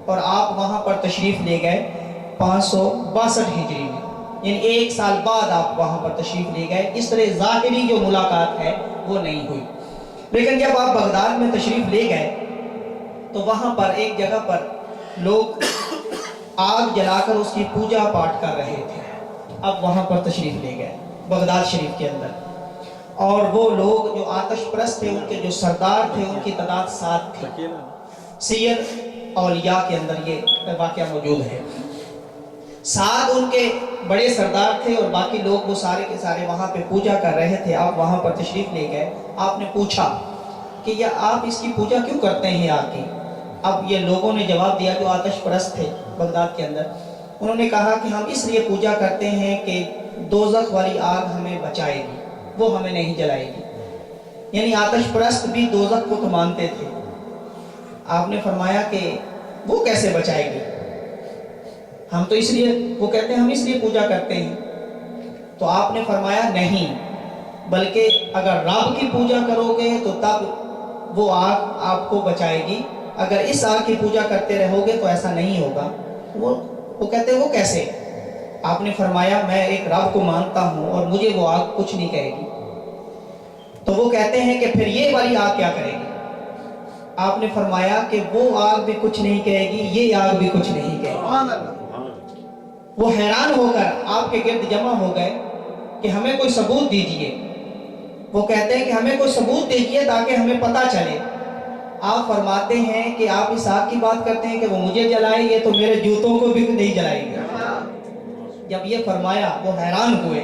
اور آپ وہاں پر تشریف لے گئے 562 ہجری میں، یعنی 1 سال بعد آپ وہاں پر تشریف لے گئے۔ اس طرح ظاہری جو ملاقات ہے وہ نہیں ہوئی، لیکن جب آپ بغداد میں تشریف لے گئے تو وہاں پر ایک جگہ پر لوگ آگ جلا کر اس کی پوجا پاٹ کر رہے تھے۔ اب وہاں پر تشریف لے گئے بغداد شریف کے اندر، اور وہ لوگ جو آتش پرست تھے، ان کے جو سردار تھے، ان کی تعداد 7 تھی۔ سیر اولیاء کے اندر یہ واقعہ موجود ہے۔ 7 ان کے بڑے سردار تھے، اور باقی لوگ وہ سارے کے سارے وہاں پہ پوجا کر رہے تھے۔ آپ وہاں پر تشریف لے گئے، آپ نے پوچھا کہ یہ آپ اس کی پوجا کیوں کرتے ہیں آگ کی؟ اب یہ لوگوں نے جواب دیا جو آتش پرست تھے بغداد کے اندر، انہوں نے کہا کہ ہم اس لیے پوجا کرتے ہیں کہ دوزخ والی آگ ہمیں بچائے گی، وہ ہمیں نہیں جلائے گی۔ یعنی آتش پرست بھی دوزخ کو تو مانتے تھے۔ آپ نے فرمایا کہ وہ کیسے بچائے گی؟ ہم تو اس لیے، وہ کہتے ہیں ہم اس لیے پوجا کرتے ہیں۔ تو آپ نے فرمایا نہیں، بلکہ اگر رب کی پوجا کرو گے تو تب وہ آگ آپ کو بچائے گی، اگر اس آگ کی پوجا کرتے رہو گے تو ایسا نہیں ہوگا۔ وہ کہتے ہیں وہ کیسے؟ آپ نے فرمایا میں ایک رب کو مانتا ہوں اور مجھے وہ آگ کچھ نہیں کہے گی۔ تو وہ کہتے ہیں کہ پھر یہ والی آگ کیا کرے گی؟ آپ نے فرمایا کہ وہ آگ بھی کچھ نہیں کہے گی، یہ آگ بھی کچھ نہیں کہے گی۔ وہ حیران ہو کر آپ کے گرد جمع ہو گئے کہ ہمیں کوئی ثبوت دیجئے۔ وہ کہتے ہیں کہ ہمیں کوئی ثبوت دیجئے تاکہ ہمیں پتہ چلے۔ آپ فرماتے ہیں کہ آپ اس آگ کی بات کرتے ہیں کہ وہ مجھے جلائے، یہ تو میرے جوتوں کو بھی نہیں جلائے گی۔ جب یہ فرمایا وہ حیران ہوئے،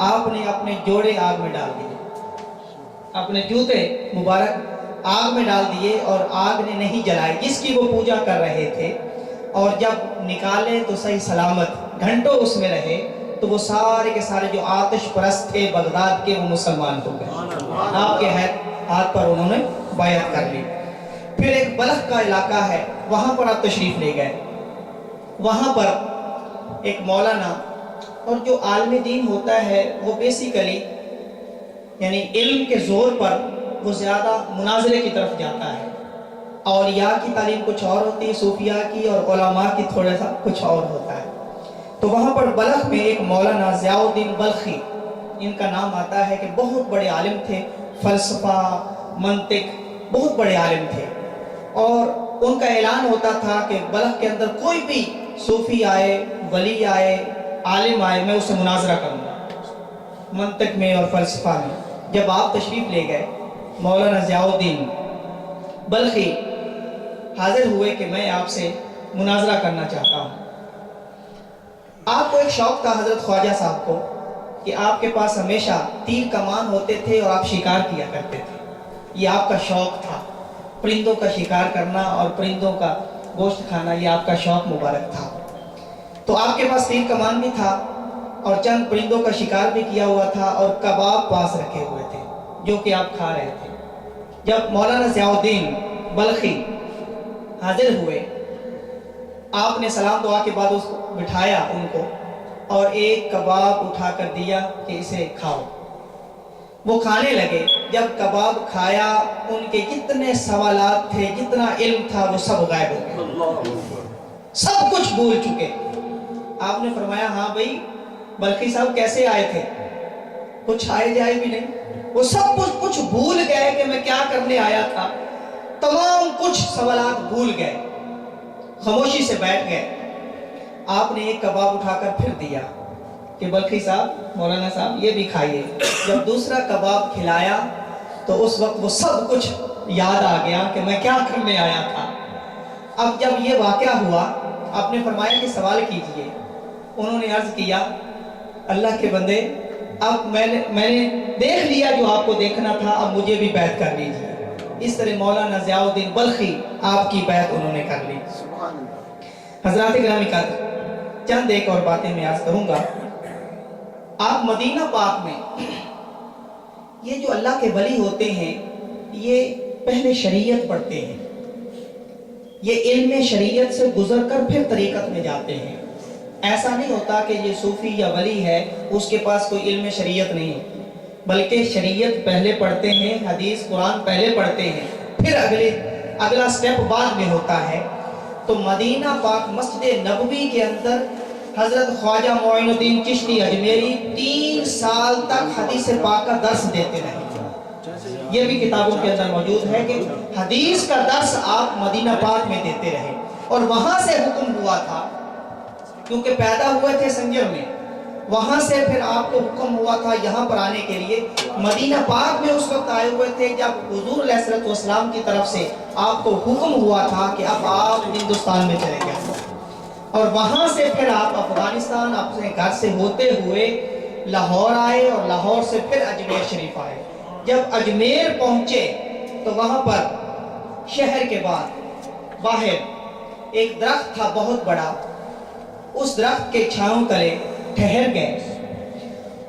آپ نے اپنے جوڑے آگ میں ڈال دیے، اپنے جوتے مبارک آگ میں ڈال دیے اور آگ نے نہیں جلائے جس کی وہ پوجا کر رہے تھے۔ اور جب نکالے تو صحیح سلامت گھنٹوں اس میں رہے تو وہ سارے کے سارے جو آتش پرست تھے بغداد کے وہ مسلمان ہو گئے، آپ کے ہاتھ پر انہوں نے بیعت کر لی۔ پھر ایک بلخ کا علاقہ ہے، وہاں پر آپ تشریف لے گئے۔ وہاں پر ایک مولانا، اور جو عالم دین ہوتا ہے وہ بیسیکلی یعنی علم کے زور پر وہ زیادہ مناظرے کی طرف جاتا ہے۔ اولیاء کی تعلیم کچھ اور ہوتی ہے صوفیاء کی، اور علماء کی تھوڑا سا کچھ اور ہوتا ہے۔ تو وہاں پر بلخ میں ایک مولانا ضیاء الدین بلخی، ان کا نام آتا ہے کہ بہت بڑے عالم تھے، فلسفہ منطق بہت بڑے عالم تھے، اور ان کا اعلان ہوتا تھا کہ بلخ کے اندر کوئی بھی صوفی آئے، ولی آئے، عالم آئے، میں اسے مناظرہ کروں گا منطق میں اور فلسفہ میں۔ جب آپ تشریف لے گئے مولانا ضیاء الدین بلخی حاضر ہوئے کہ میں آپ سے مناظرہ کرنا چاہتا ہوں۔ آپ کو ایک شوق تھا حضرت خواجہ صاحب کو کہ آپ کے پاس ہمیشہ تیر کمان ہوتے تھے اور آپ شکار کیا کرتے تھے، یہ آپ کا شوق تھا، پرندوں کا شکار کرنا اور پرندوں کا گوشت کھانا، یہ آپ کا شوق مبارک تھا۔ تو آپ کے پاس تیر کمان بھی تھا اور چند پرندوں کا شکار بھی کیا ہوا تھا، اور کباب پاس رکھے ہوئے تھے جو کہ آپ کھا رہے تھے۔ جب مولانا ضیاء الدین بلخی حاضر ہوئے، آپ نے سلام دعا کے بعد اس کو بٹھایا ان کو، اور ایک کباب اٹھا کر دیا کہ اسے کھاؤ۔ وہ کھانے لگے۔ جب کباب کھایا ان کے جتنے سوالات تھے، جتنا علم تھا، وہ سب غائب ہو گئے، سب کچھ بھول چکے۔ آپ نے فرمایا ہاں بھائی بلخی صاحب کیسے آئے تھے؟ کچھ آئے جائے بھی نہیں، وہ سب کچھ بھول گئے کہ میں کیا کرنے آیا تھا، تمام کچھ سوالات بھول گئے، خاموشی سے بیٹھ گئے۔ آپ نے ایک کباب اٹھا کر پھر دیا کہ بلخی صاحب، مولانا صاحب یہ بھی کھائیے۔ جب دوسرا کباب کھلایا تو اس وقت وہ سب کچھ یاد آ گیا کہ میں کیا کرنے آیا تھا۔ اب جب یہ واقعہ ہوا، آپ نے فرمایا کہ سوال کیجئے۔ انہوں نے عرض کیا اللہ کے بندے، اب میں نے دیکھ لیا جو آپ کو دیکھنا تھا، اب مجھے بھی بیعت کر لیجیے۔ اس طرح مولانا ضیاء الدین بلخی آپ کی بیعت انہوں نے کر لی۔ حضرات گرامی قدر، چند ایک اور باتیں میں عرض کروں گا۔ آپ مدینہ پاک میں یہ جو اللہ کے ولی ہوتے ہیں، یہ پہلے شریعت پڑھتے ہیں، یہ علم شریعت سے گزر کر پھر طریقت میں جاتے ہیں۔ ایسا نہیں ہوتا کہ یہ صوفی یا ولی ہے اس کے پاس کوئی علم شریعت نہیں ہوتی، بلکہ شریعت پہلے پڑھتے ہیں، حدیث قرآن پہلے پڑھتے ہیں، پھر اگلا سٹیپ بعد میں ہوتا ہے۔ تو مدینہ پاک مسجد نبوی کے اندر حضرت خواجہ معین الدین چشتی اجمیری 3 سال تک حدیث پاک کا درس دیتے رہے۔ یہ بھی کتابوں کے اندر موجود ہے کہ حدیث کا درس آپ مدینہ پاک میں دیتے رہے، اور وہاں سے حکم ہوا تھا، کیونکہ پیدا ہوئے تھے سنجر میں، وہاں سے پھر آپ کو حکم ہوا تھا یہاں پر آنے کے لیے۔ مدینہ پاک میں اس وقت آئے ہوئے تھے جب حضور علیہ الصلوۃ والسلام کی طرف سے آپ کو حکم ہوا تھا کہ اب آپ ہندوستان میں چلے گئے، اور وہاں سے پھر آپ افغانستان اپنے گھر سے ہوتے ہوئے لاہور آئے، اور لاہور سے پھر اجمیر شریف آئے۔ جب اجمیر پہنچے تو وہاں پر شہر کے بعد باہر ایک درخت تھا بہت بڑا، اس درخت کے چھاؤں تلے ٹھہر گئے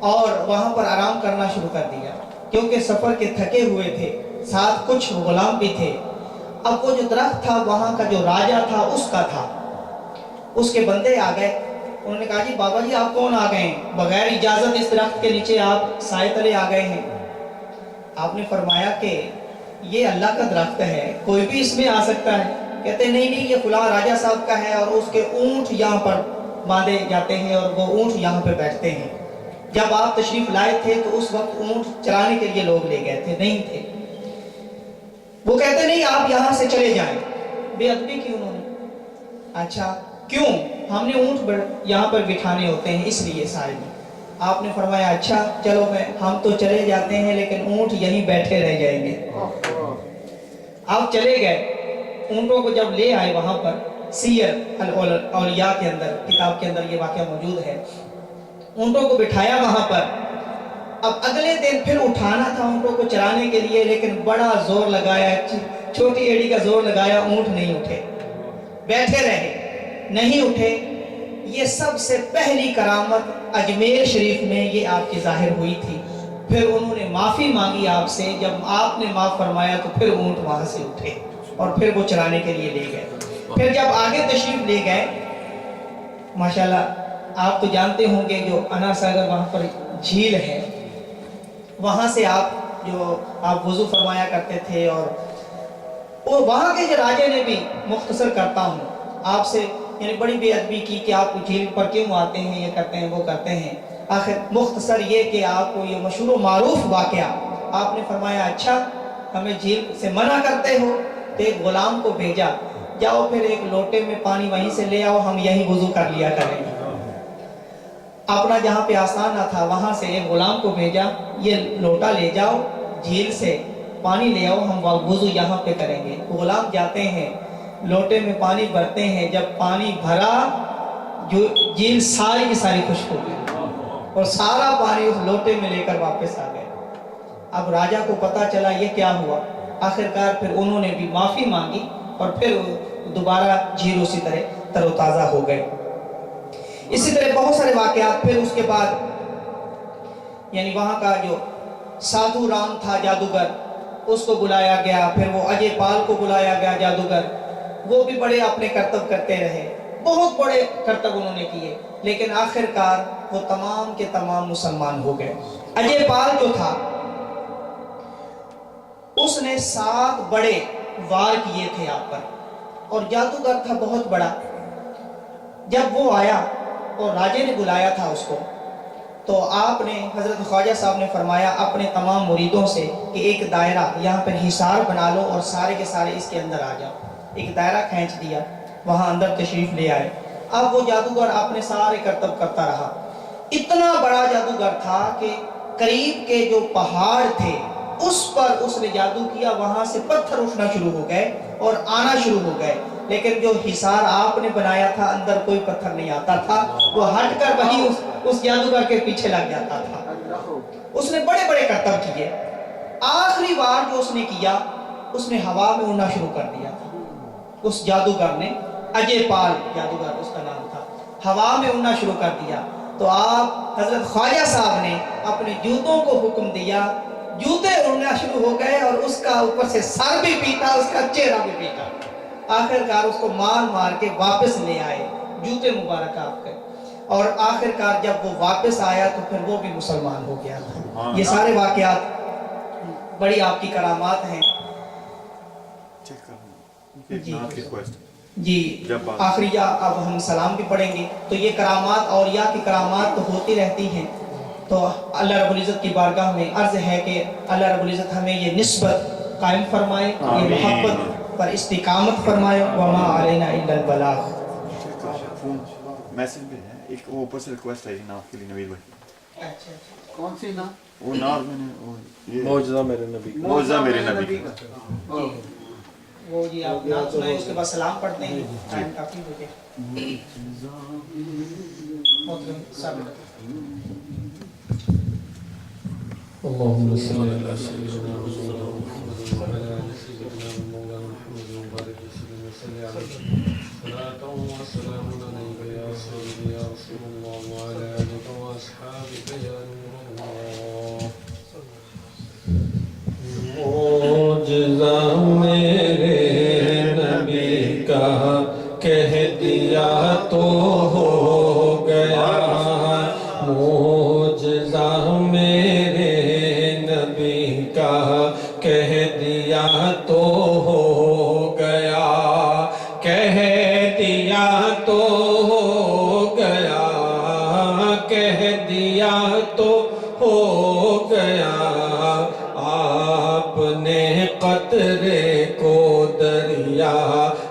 اور وہاں پر آرام کرنا شروع کر دیا، کیونکہ سفر کے تھکے ہوئے تھے، ساتھ کچھ غلام بھی تھے۔ اب وہ جو درخت تھا وہاں کا جو راجہ تھا اس کا تھا، اس کے بندے آ گئے، انہوں نے کہا جی بابا جی آپ کون آ گئے ہیں، بغیر اجازت اس درخت کے نیچے آپ سائے تلے آ گئے ہیں۔ آپ نے فرمایا کہ یہ اللہ کا درخت ہے, کوئی بھی اس میں آ سکتا ہے. کہتے ہیں نہیں یہ فلاں راجہ صاحب کا ہے, اور اس کے اونٹ یہاں پر باندھے جاتے ہیں اور وہ اونٹ یہاں پہ بیٹھتے ہیں. جب آپ تشریف لائے تھے تو اس وقت اونٹ چرانے کے لیے لوگ لے گئے تھے, نہیں تھے. وہ کہتے نہیں آپ یہاں سے چلے جائیں. بے ادبی کی انہوں نے. اچھا کیوں؟ ہم نے اونٹ یہاں پر بٹھانے ہوتے ہیں اس لیے سائے میں. آپ نے فرمایا اچھا چلو ہم تو چلے جاتے ہیں لیکن اونٹ یہیں بیٹھے رہ جائیں گے. آپ چلے گئے, اونٹوں کو جب لے آئے وہاں پر, سیر الاولیاء کے اندر, کتاب کے اندر یہ واقعہ موجود ہے, اونٹوں کو بٹھایا وہاں پر. اب اگلے دن پھر اٹھانا تھا اونٹوں کو چرانے کے لیے, لیکن بڑا زور لگایا, چھوٹی ایڑی کا زور لگایا, اونٹ نہیں اٹھے, بیٹھے رہے, نہیں اٹھے. یہ سب سے پہلی کرامت اجمیر شریف میں یہ آپ کی ظاہر ہوئی تھی. پھر انہوں نے معافی مانگی آپ سے, جب آپ نے معاف فرمایا تو پھر اونٹ وہاں سے اٹھے اور پھر وہ چرانے کے لیے لے گئے. پھر جب آگے تشریف لے گئے, ماشاءاللہ آپ تو جانتے ہوں گے جو انا ساگر وہاں پر جھیل ہے, وہاں سے آپ وضو فرمایا کرتے تھے. اور وہاں کے جو راجے نے بھی, مختصر کرتا ہوں آپ سے, یعنی بڑی بے ادبی کی کہ آپ جھیل پر کیوں آتے ہیں, یہ کرتے ہیں وہ کرتے ہیں. آخر مختصر یہ کہ آپ کو یہ مشہور و معروف واقعہ, آپ نے فرمایا اچھا ہمیں جھیل سے منع کرتے ہو, تو ایک غلام کو بھیجا, جاؤ پھر ایک لوٹے میں پانی وہیں سے لے آؤ, ہم یہیں وضو کر لیا کریں گے. اپنا جہاں پہ آسان نہ تھا وہاں سے ایک غلام کو بھیجا, یہ لوٹا لے جاؤ, جھیل سے پانی لے آؤ, ہم وضو یہاں پہ کریں گے. غلام جاتے ہیں, لوٹے میں پانی بھرتے ہیں, جب پانی بھرا جو جھیل ساری کی ساری خشک ہو گئی اور سارا پانی اس لوٹے میں لے کر واپس آ گئے. اب راجہ کو پتا چلا یہ کیا ہوا. آخرکار پھر انہوں نے بھی معافی مانگی اور پھر دوبارہ جھیل اسی طرح تر و تازہ ہو گئے. اسی طرح بہت سارے واقعات. پھر اس کے بعد یعنی وہاں کا جو سادھو رام تھا جادوگر, اس کو بلایا گیا. پھر وہ اجے پال کو بلایا گیا جادوگر, وہ بھی بڑے اپنے کرتب کرتے رہے, بہت بڑے کرتب انہوں نے کیے, لیکن آخرکار وہ تمام کے تمام مسلمان ہو گئے. اجے پال جو تھا اس نے 7 بڑے وار کیے تھے آپ پر, اور جادوگر تھا بہت بڑا. جب وہ آیا اور راجے نے بلایا تھا اس کو, تو آپ نے حضرت خواجہ صاحب نے فرمایا اپنے تمام مریدوں سے کہ ایک دائرہ یہاں پر حصار بنا لو اور سارے کے سارے اس کے اندر آ جاؤ. ایک دائرہ کھینچ دیا, وہاں اندر تشریف لے آئے. اب وہ جادوگر اپنے سارے کرتب کرتا رہا. اتنا بڑا جادوگر تھا کہ قریب کے جو پہاڑ تھے اس پر اس نے جادو کیا, وہاں سے پتھر اٹھنا شروع ہو گئے اور آنا شروع ہو گئے. لیکن جو حصار آپ نے بنایا تھا اندر کوئی پتھر نہیں آتا تھا, وہ ہٹ کر وہی اس جادوگر کے پیچھے لگ جاتا تھا. اس نے بڑے بڑے کرتب کیے. آخری بار جو اس نے کیا, اس نے ہوا میں اڑنا شروع کر دیا تھا. اس جادوگر نے, اجے پال جادوگر اس کا نام تھا, ہوا میں اڑنا شروع کر دیا. تو آپ حضرت خواجہ صاحب نے اپنے جوتوں کو حکم دیا, جوتے اڑنا شروع ہو گئے اور اس کا اوپر سے سر بھی پیٹا, اس کا چہرہ بھی پیٹا. آخرکار اس کو مار مار کے واپس لے آئے جوتے مبارک آپ کے. اور آخرکار جب وہ واپس آیا تو پھر وہ بھی مسلمان ہو گیا تھا. یہ سارے واقعات بڑی آپ کی کرامات ہیں. جی آخری اب ہم سلام بھی پڑھیں گے. تو یہ کرامات اولیاء کی کرامات تو ہوتی رہتی ہیں. تو اللہ رب العزت کی بارگاہ میں عرض ہے کہ اللہ رب العزت ہمیں یہ نسبت قائم فرمائے, یہ محبت پر استقامت فرمائے. وما علینا الا البلاغ. میسج بھی ہے ایک, وہ اوپر سے ریکویسٹ ہے نعت کے لیے نوید بھائی. اچھا کون سی نا؟ وہ نعت میں نے معجزہ میرے نبی, معجزہ میرے نبی کا. وہ جی آپ نعت سنائیں, اس کے بعد سلام پڑھتے ہیں. ٹائم کافی ہو گیا. محترم صاحب اللهم صل على سيدنا محمد وعلى آل سيدنا مولانا محمد وبارك وسلم عليه صلاة وسلام عليك يا سيدي يا رسول الله وعلى آلك وأصحابك يا نور الله. معجزہ میرے نبی کا کہہ دیا تو ہو گیا, معجزہ میرے نبی کا کہہ دیا کہہ دیا تو ہو گیا، کہہ دیا تو ہو گیا، آپ نے قطرے کو دریا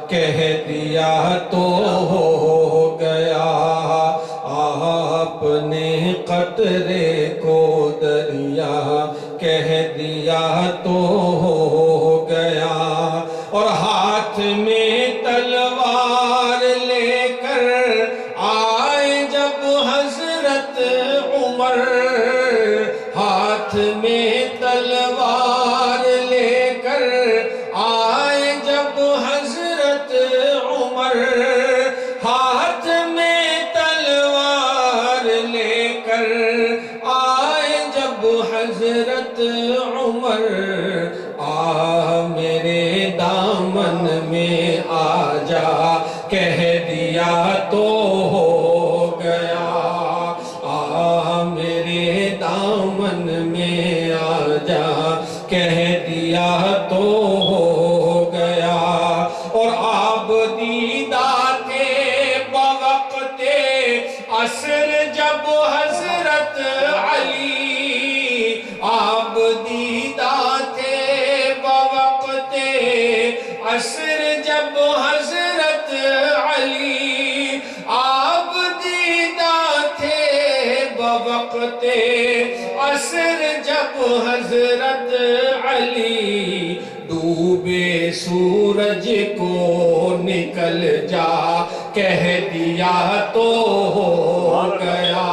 کہہ دیا تو ہو گیا، آپ نے قطرے کو دریا کہہ دیا تو ہو گیا، اور ہاتھ میں تلوار لے کر آئے جب حضرت عمر، ہاتھ میں تلوار لے کر آئے جب حضرت عمر، ہاتھ میں تلوار لے کر آئے جب حضرت عمر، میرے دامن میں آ جا کہہ دیا تو ہو گیا، میرے دامن میں آ جا کہہ دیا تو ہو گیا، اور آپ دیدہ تھے بوقت عصر جب حضرت علی، آپ دیدہ تھے بوقت عصر جب حضرت علی، آپ دیدہ تھے بوقت عصر جب حضرت علی، ڈوبے سورج کو نکل جا کہہ دیا تو ہو گیا،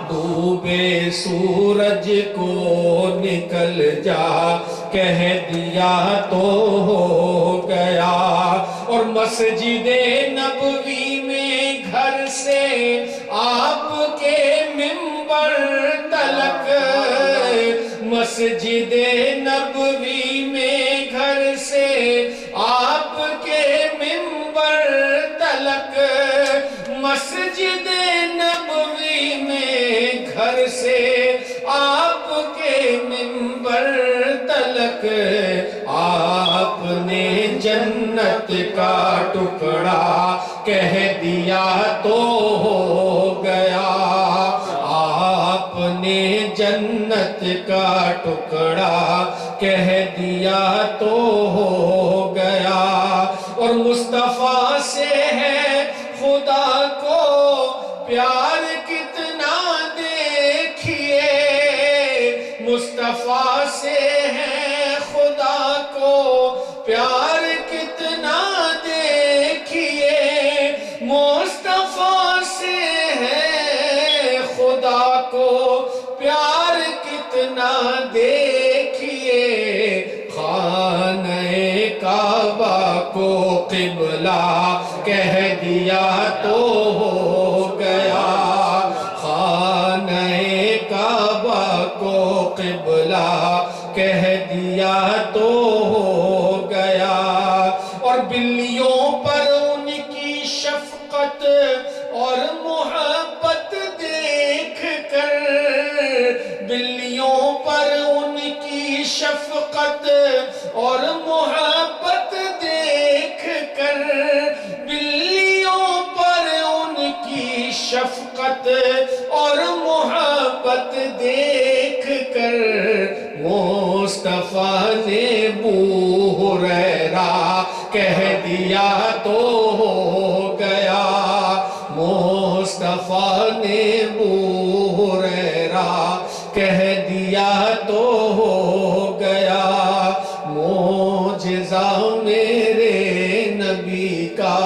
ڈوبے سورج کو نکل جا کہہ دیا تو ہو گیا، اور مسجد نبوی میں گھر سے آپ کے منبر تلک، مسجد نبوی میں گھر سے آپ کے منبر تلک، مسجد نبوی میں گھر سے آپ کے منبر تلک، آپ نے جنت کا ٹکڑا کہہ دیا تو ہو گیا، آپ نے جنت کا ٹکڑا کہہ دیا تو ہو گیا، اور مصطفیٰ سے ہے خدا کو پیار کتنا دیکھیے، مصطفیٰ سے ہے خدا کو پیار کتنا دیکھیے، مصطفیٰ سے ہے خدا کو پیار کتنا دیکھیے، خانہ کعبہ کو قبلہ کہہ دیا تو ہو گیا، خانہ کعبہ کو قبلہ کہہ دیا تو ہو گیا، اور بلیوں پر ان کی شفقت اور محبت دیکھ کر، بلیوں پر ان کی شفقت اور محبت دیکھ کر، بلیوں پر ان کی شفقت اور محبت دیکھ کر، مصطفیٰ نے بو ہریرہ کہہ دیا تو ہو گیا، مصطفیٰ نے بو ہریرہ کہہ دیا تو ہو گیا، معجزہ میرے نبی کا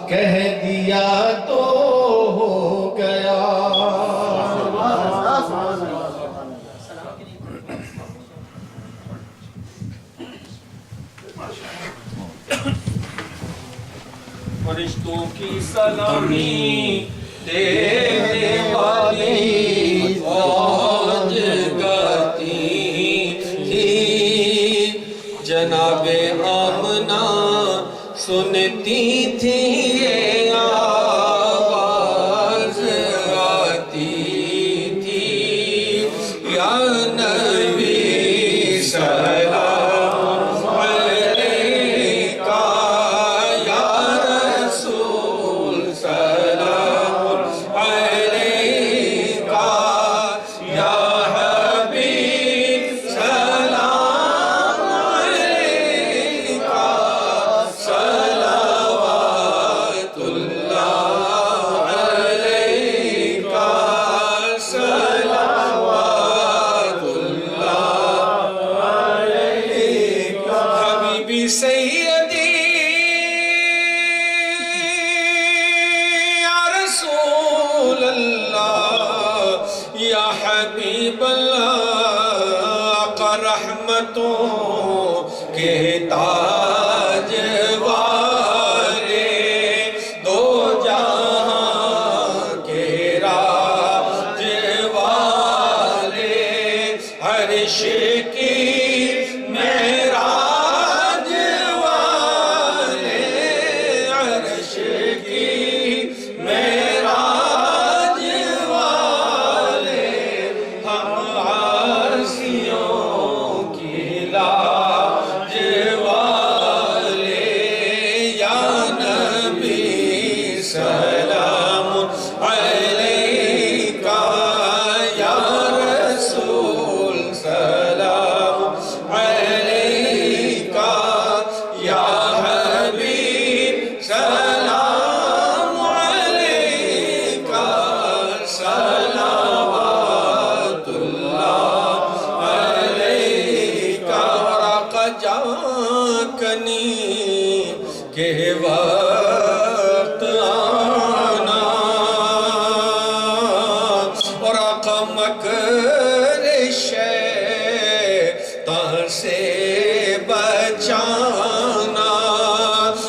کہہ دیا تو ہو گیا۔ فرشتوں کی سلامی دینے والی فوج گاتی تھی، جناب آمنہ سنتی تھی یہ آواز آتی تھی، یا نبی سلام علیکہ جانب آقا رحمتوں کے تاج والے دو جہاں کے راج والے عرش کی معراج والے عرش کی معراج والے ہم عاصیوں کی لاج والے یا نبی سلام علیکہ یا رسول سلام علیکہ یا حبیب سلام علیکہ صلوات اللہ علیکہ ورقہ جانکنی کے وقت آنا ورقہ مکر شیطان سے بچانا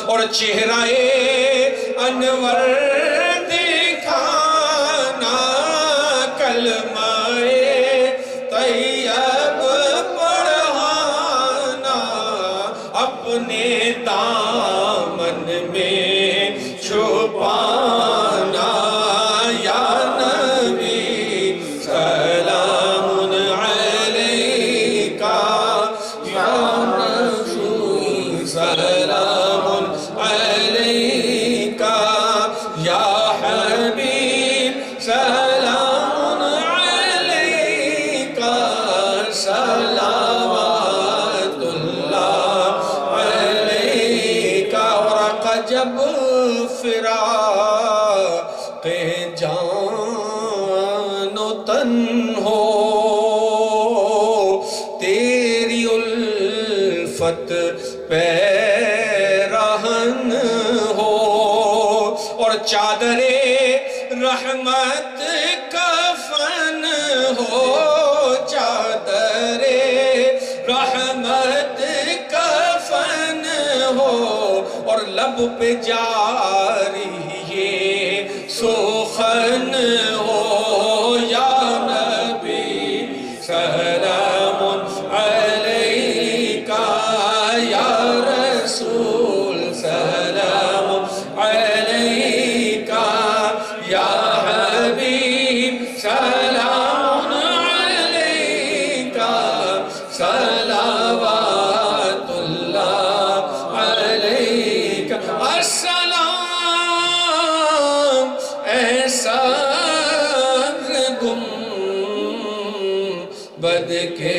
اور چہرہ انور دکھانا کلمہ طیب پڑھانا اپنے دامن میں چھپانا یا نبی سلام علیکہ یا رسول سلام علیکہ یا حبیب سلام علیکہ صلوات اللہ علیکہ ورقہ جب فراق جان و تن ہو تیری الفت پیرہن ہو اور چادر رحمت کفن ہو چادر رحمت کفن ہو اور لب پہ جاری یہ سخن ہو یا نبی سلام علیکہ یا رسول سلام علیکہ یا حبیب سلام علیکہ صلوات اللہ علیکہ السلام ایسا گم بد کے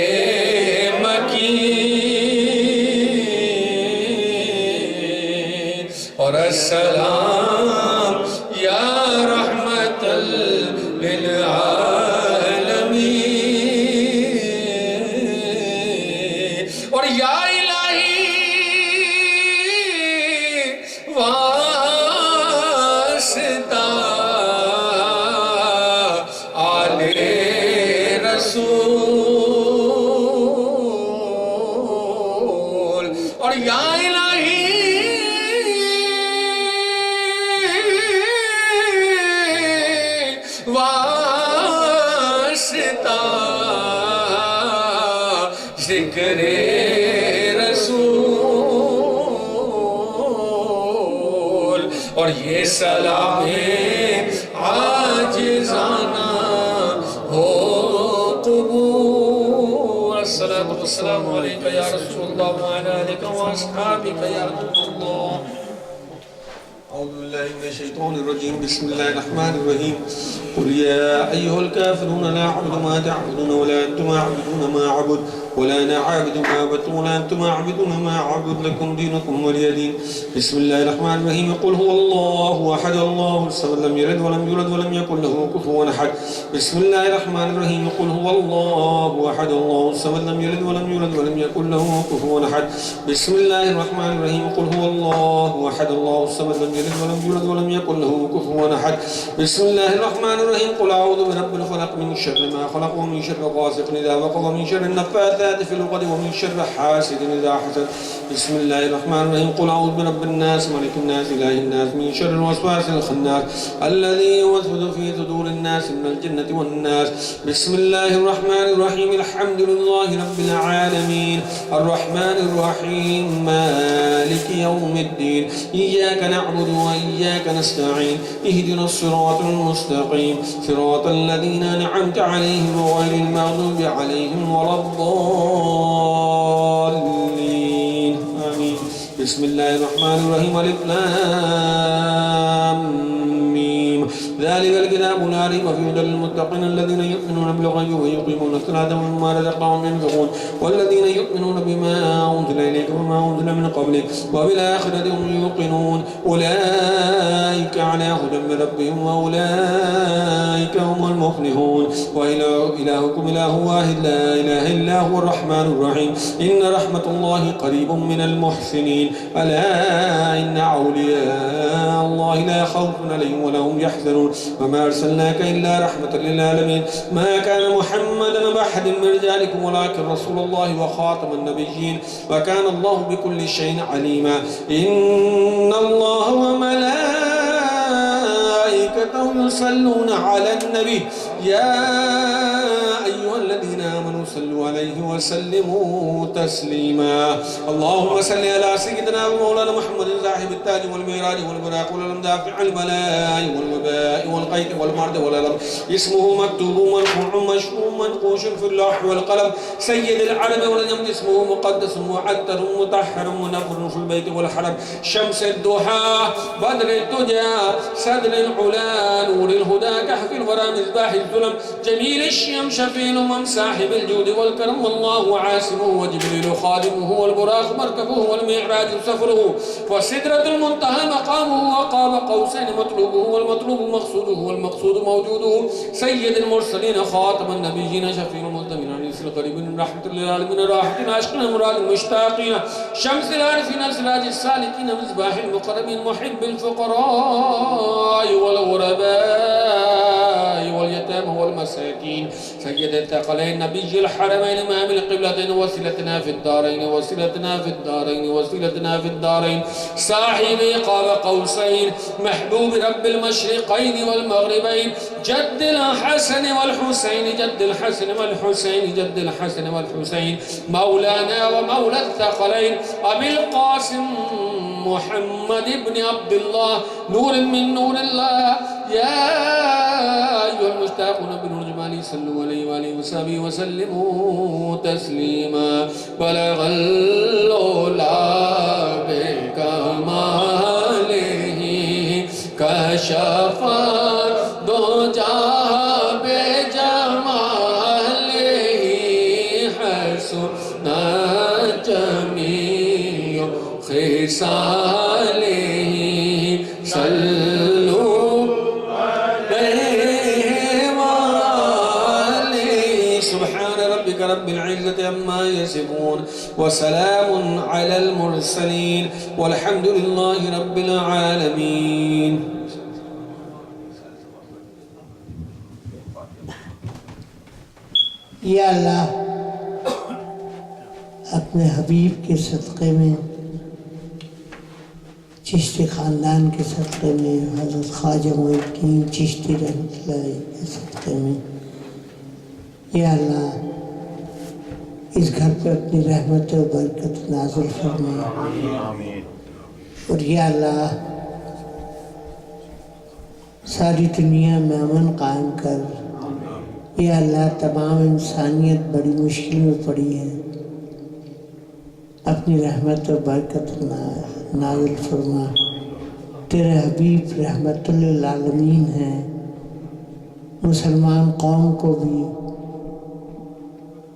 مکین اور السلام یا رحمت للعالمین اور یا الہی واسطہ آل رسول اور یا الہی واسطہ ذکر رسول اور یہ سلام عاجزانہ ہو قبول الصلاة والسلام علیکہ یا رسول اللہ وعلی آلکہ واصحابکہ یا رسول اللہ أعوذ بالله من الشيطان الرجيم بسم الله الرحمن الرحيم قل يا أيها الكافرون لا أعبد ما تعبدون ولا أنتم عابدون ما أعبد ولا أنا عابد ما عبدتم ولا أنتم عابدون ما أعبد لكم دينكم ولي دين. بسم الله الرحمن الرحيم. قل هو الله أحد الله الصمد لم يلد ولم يولد ولم يكن له كفوا أحد. بسم الله الرحمن الرحيم. قل هو الله أحد الله الصمد لم يلد ولم يولد ولم يكن له كفوا أحد. بسم الله الرحمن الرحيم. قل هو الله أحد الله الصمد لم يلد ولم يولد ولم يكن له كفوا أحد. بسم الله الرحمن الرحيم. قل أعوذ برب الفلق من شر ما خلق ومن شر غاسق إذا وقب ومن شر النفاثات في العقد ومن شر حاسد إذا حسد. بسم الله الرحمن الرحيم. قل أعوذ برب الناس ملك الناس إله الناس من شر الوسواس الخناس الذي يوسوس في صدور الناس من الجنة والناس. بسم الله الرحمن الرحيم. الحمد لله رب العالمين الرحمن الرحيم مالك يوم الدين إياك نعبد وإياك نستعين اهدنا الصراط المستقيم صراط الذين أنعمت عليهم غير المغضوب عليهم ولا الضالين آمين. بسم الله الرحمن الرحيم. ألف لام ميم ذلك الكتاب لا ريب فيه هدى للمتقين الذين يؤمنون بالغيب ويقيمون الصلاة ومما رزقناهم ينفقون والذين يؤمنون بما أنزل إليك وما أنزل من قبلك وبالآخرة هم يوقنون أولئك على هدى من ربهم وأولئك هم المفلحون. وإلهكم إله واحد لا إله إلا هو الرحمن الرحيم. إن رحمة الله قريب من المحسنين. ألا إن أولياء الله لا خوف عليهم ولا هم يحزنون. وما أرسلناك إلا رحمة للعالمين. ما كان محمدا أبا أحد من رجالكم ولكن رسول الله وخاتم النبيين وكان الله بكل شيء عليما. إن الله وملائكته يصلون على النبي يا أيها الذين آمنوا صلوا عليه وسلموا تسليما. اللهم صل على سيدنا ومولانا محمد صاحب التاج والميراج والبراق والمدافع البلاء والوباء والقيد والمرض والألم. اسمه مكتوب مرفوع مشفوع منقوش في اللوح والقلم سيد العرب والنجم. اسمه مقدس معطر مطهر منفر في البيت والحرم. شمس الضحى بدر الدجى صدر العلا نور الهدى كهف الورى مصباح الظلم جميل الشيم شفيع الأمم صاحب الجود والكرم. والله عاصمه وجبريل خادمه والبراق مركبه والمعراج سفره وسدرة المنتهى مقامه وقاب قوسين مطلوبه والمطلوب مقصوده والمقصود موجوده. سيد المرسلين خاتم النبيين شفيع المنتمين عن القريب من رحمة للعالمين راحة عشقنا مراد المشتاقين شمس العارفين سراج السالكين مصباح المقربين محب الفقراء والغرباء واليتامى والمساكين. سيد الثقلين نبي الحرمين إمام القبلتين وسيلتنا في الدارين وسيلتنا في الدارين وسيلتنا في الدارين صاحب قاب قوسين محبوب رب المشرقين والمغربين جد الحسن والحسين جد الحسن والحسين جد الحسن والحسين مولانا ومولى الثقلين أبي القاسم محمد بن عبد الله نور من نور الله. يا أيها المشتاقون بنور جماله صلوا عليه وآله وصحبه وسلموا تسليما. بلغ العلا بكماله كشف الدجى بجماله حسن جميع خصاله صلوا عليه وآله. سبحان ربك رب العزة عما يصفون وسلام على المرسلين والحمد لله رب العالمين. یا اللہ اپنے حبیب کے صدقے میں چشتی خاندان کے صدقے میں حضرت خواجہ معین الدین چشتی رحمۃ اللہ کے صدقے میں یا اللہ اس گھر پہ اپنی رحمت و برکت نازل فرما اور یا اللہ ساری دنیا میں امن قائم کر. یا اللہ تمام انسانیت بڑی مشکل میں پڑی ہے اپنی رحمت و برکت نازل فرما. تیرے حبیب رحمت للعالمین ہیں. مسلمان قوم کو بھی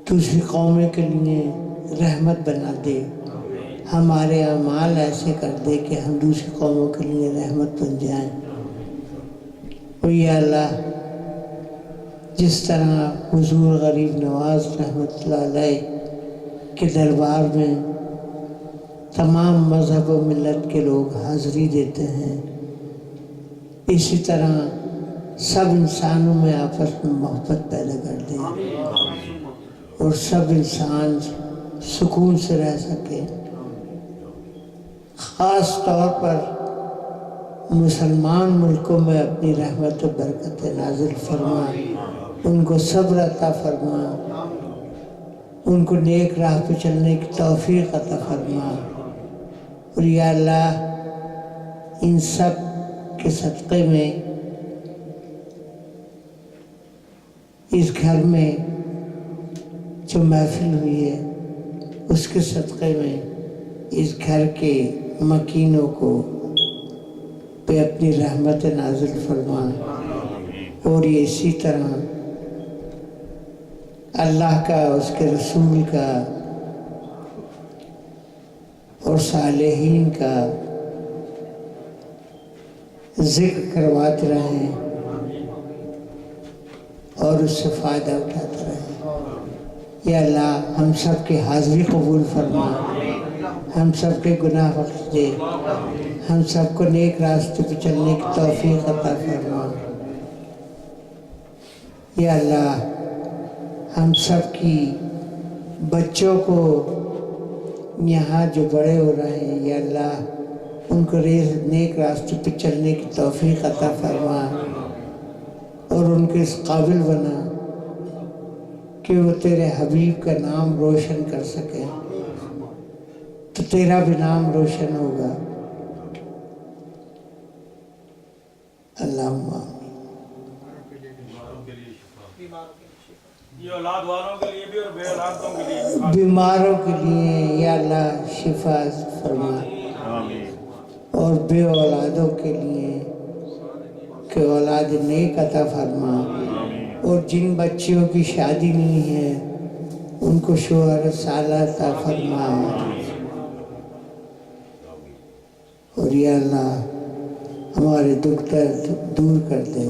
دوسری قوموں کے لیے رحمت بنا دے، ہمارے اعمال ایسے کر دے کہ ہم دوسری قوموں کے لیے رحمت بن جائیں۔ اور یا اللہ جس طرح حضور غریب نواز رحمۃ اللہ علیہ کے دربار میں تمام مذہب و ملت کے لوگ حاضری دیتے ہیں، اسی طرح سب انسانوں میں آپس میں محبت پیدا کر دے اور سب انسان سکون سے رہ سکے۔ خاص طور پر مسلمان ملکوں میں اپنی رحمت و برکت نازل فرما، ان کو صبر عطا فرما، ان کو نیک راہ پہ چلنے کی توفیق عطا فرما۔ اور یا اللہ ان سب کے صدقے میں اس گھر میں جو محفل ہوئی ہے اس کے صدقے میں اس گھر کے مکینوں کو پہ اپنی رحمت نازل فرما، اور یہ اسی طرح اللہ کا، اس کے رسول کا اور صالحین کا ذکر کرواتے رہیں اور اس سے فائدہ اٹھاتے رہیں۔ یا اللہ ہم سب کی حاضری قبول فرما، ہم سب کے گناہ بخش دے، ہم سب کو نیک راستے پہ چلنے کی توفیق عطا فرما۔ یا اللہ ہم سب کی بچوں کو یہاں جو بڑے ہو رہے ہیں، یا اللہ ان کو نیک راستے پہ چلنے کی توفیق عطا فرما اور ان کو اس قابل بنا کہ وہ تیرے حبیب کا نام روشن کر سکے، تو تیرا بھی نام روشن ہوگا۔ اللہم آمین۔ یہ اولاد والوں کے لیے بھی اور بے اولادوں کے لیے بھی، بیماروں کے لیے یا اللہ شفا فرما، اور بے اولادوں کے لیے کہ اولاد نیک عطا فرما، اور جن بچیوں کی شادی نہیں ہے ان کو شوہر صالح عطا فرما، اور یا اللہ ہمارے دکھ درد دور کر دے،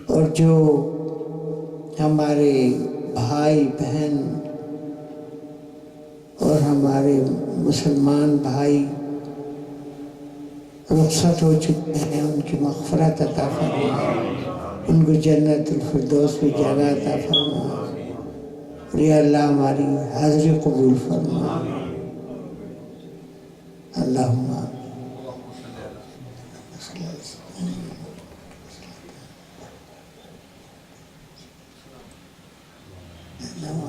اور جو ہمارے بھائی بہن اور ہمارے مسلمان بھائی رخصت ہو چکے ہیں ان کی مغفرت عطا فرما، ان کو جنت الفردوس میں جگہ عطا فرما، اور یا اللہ ہماری حاضری قبول فرما۔ اللہم آمین۔ No.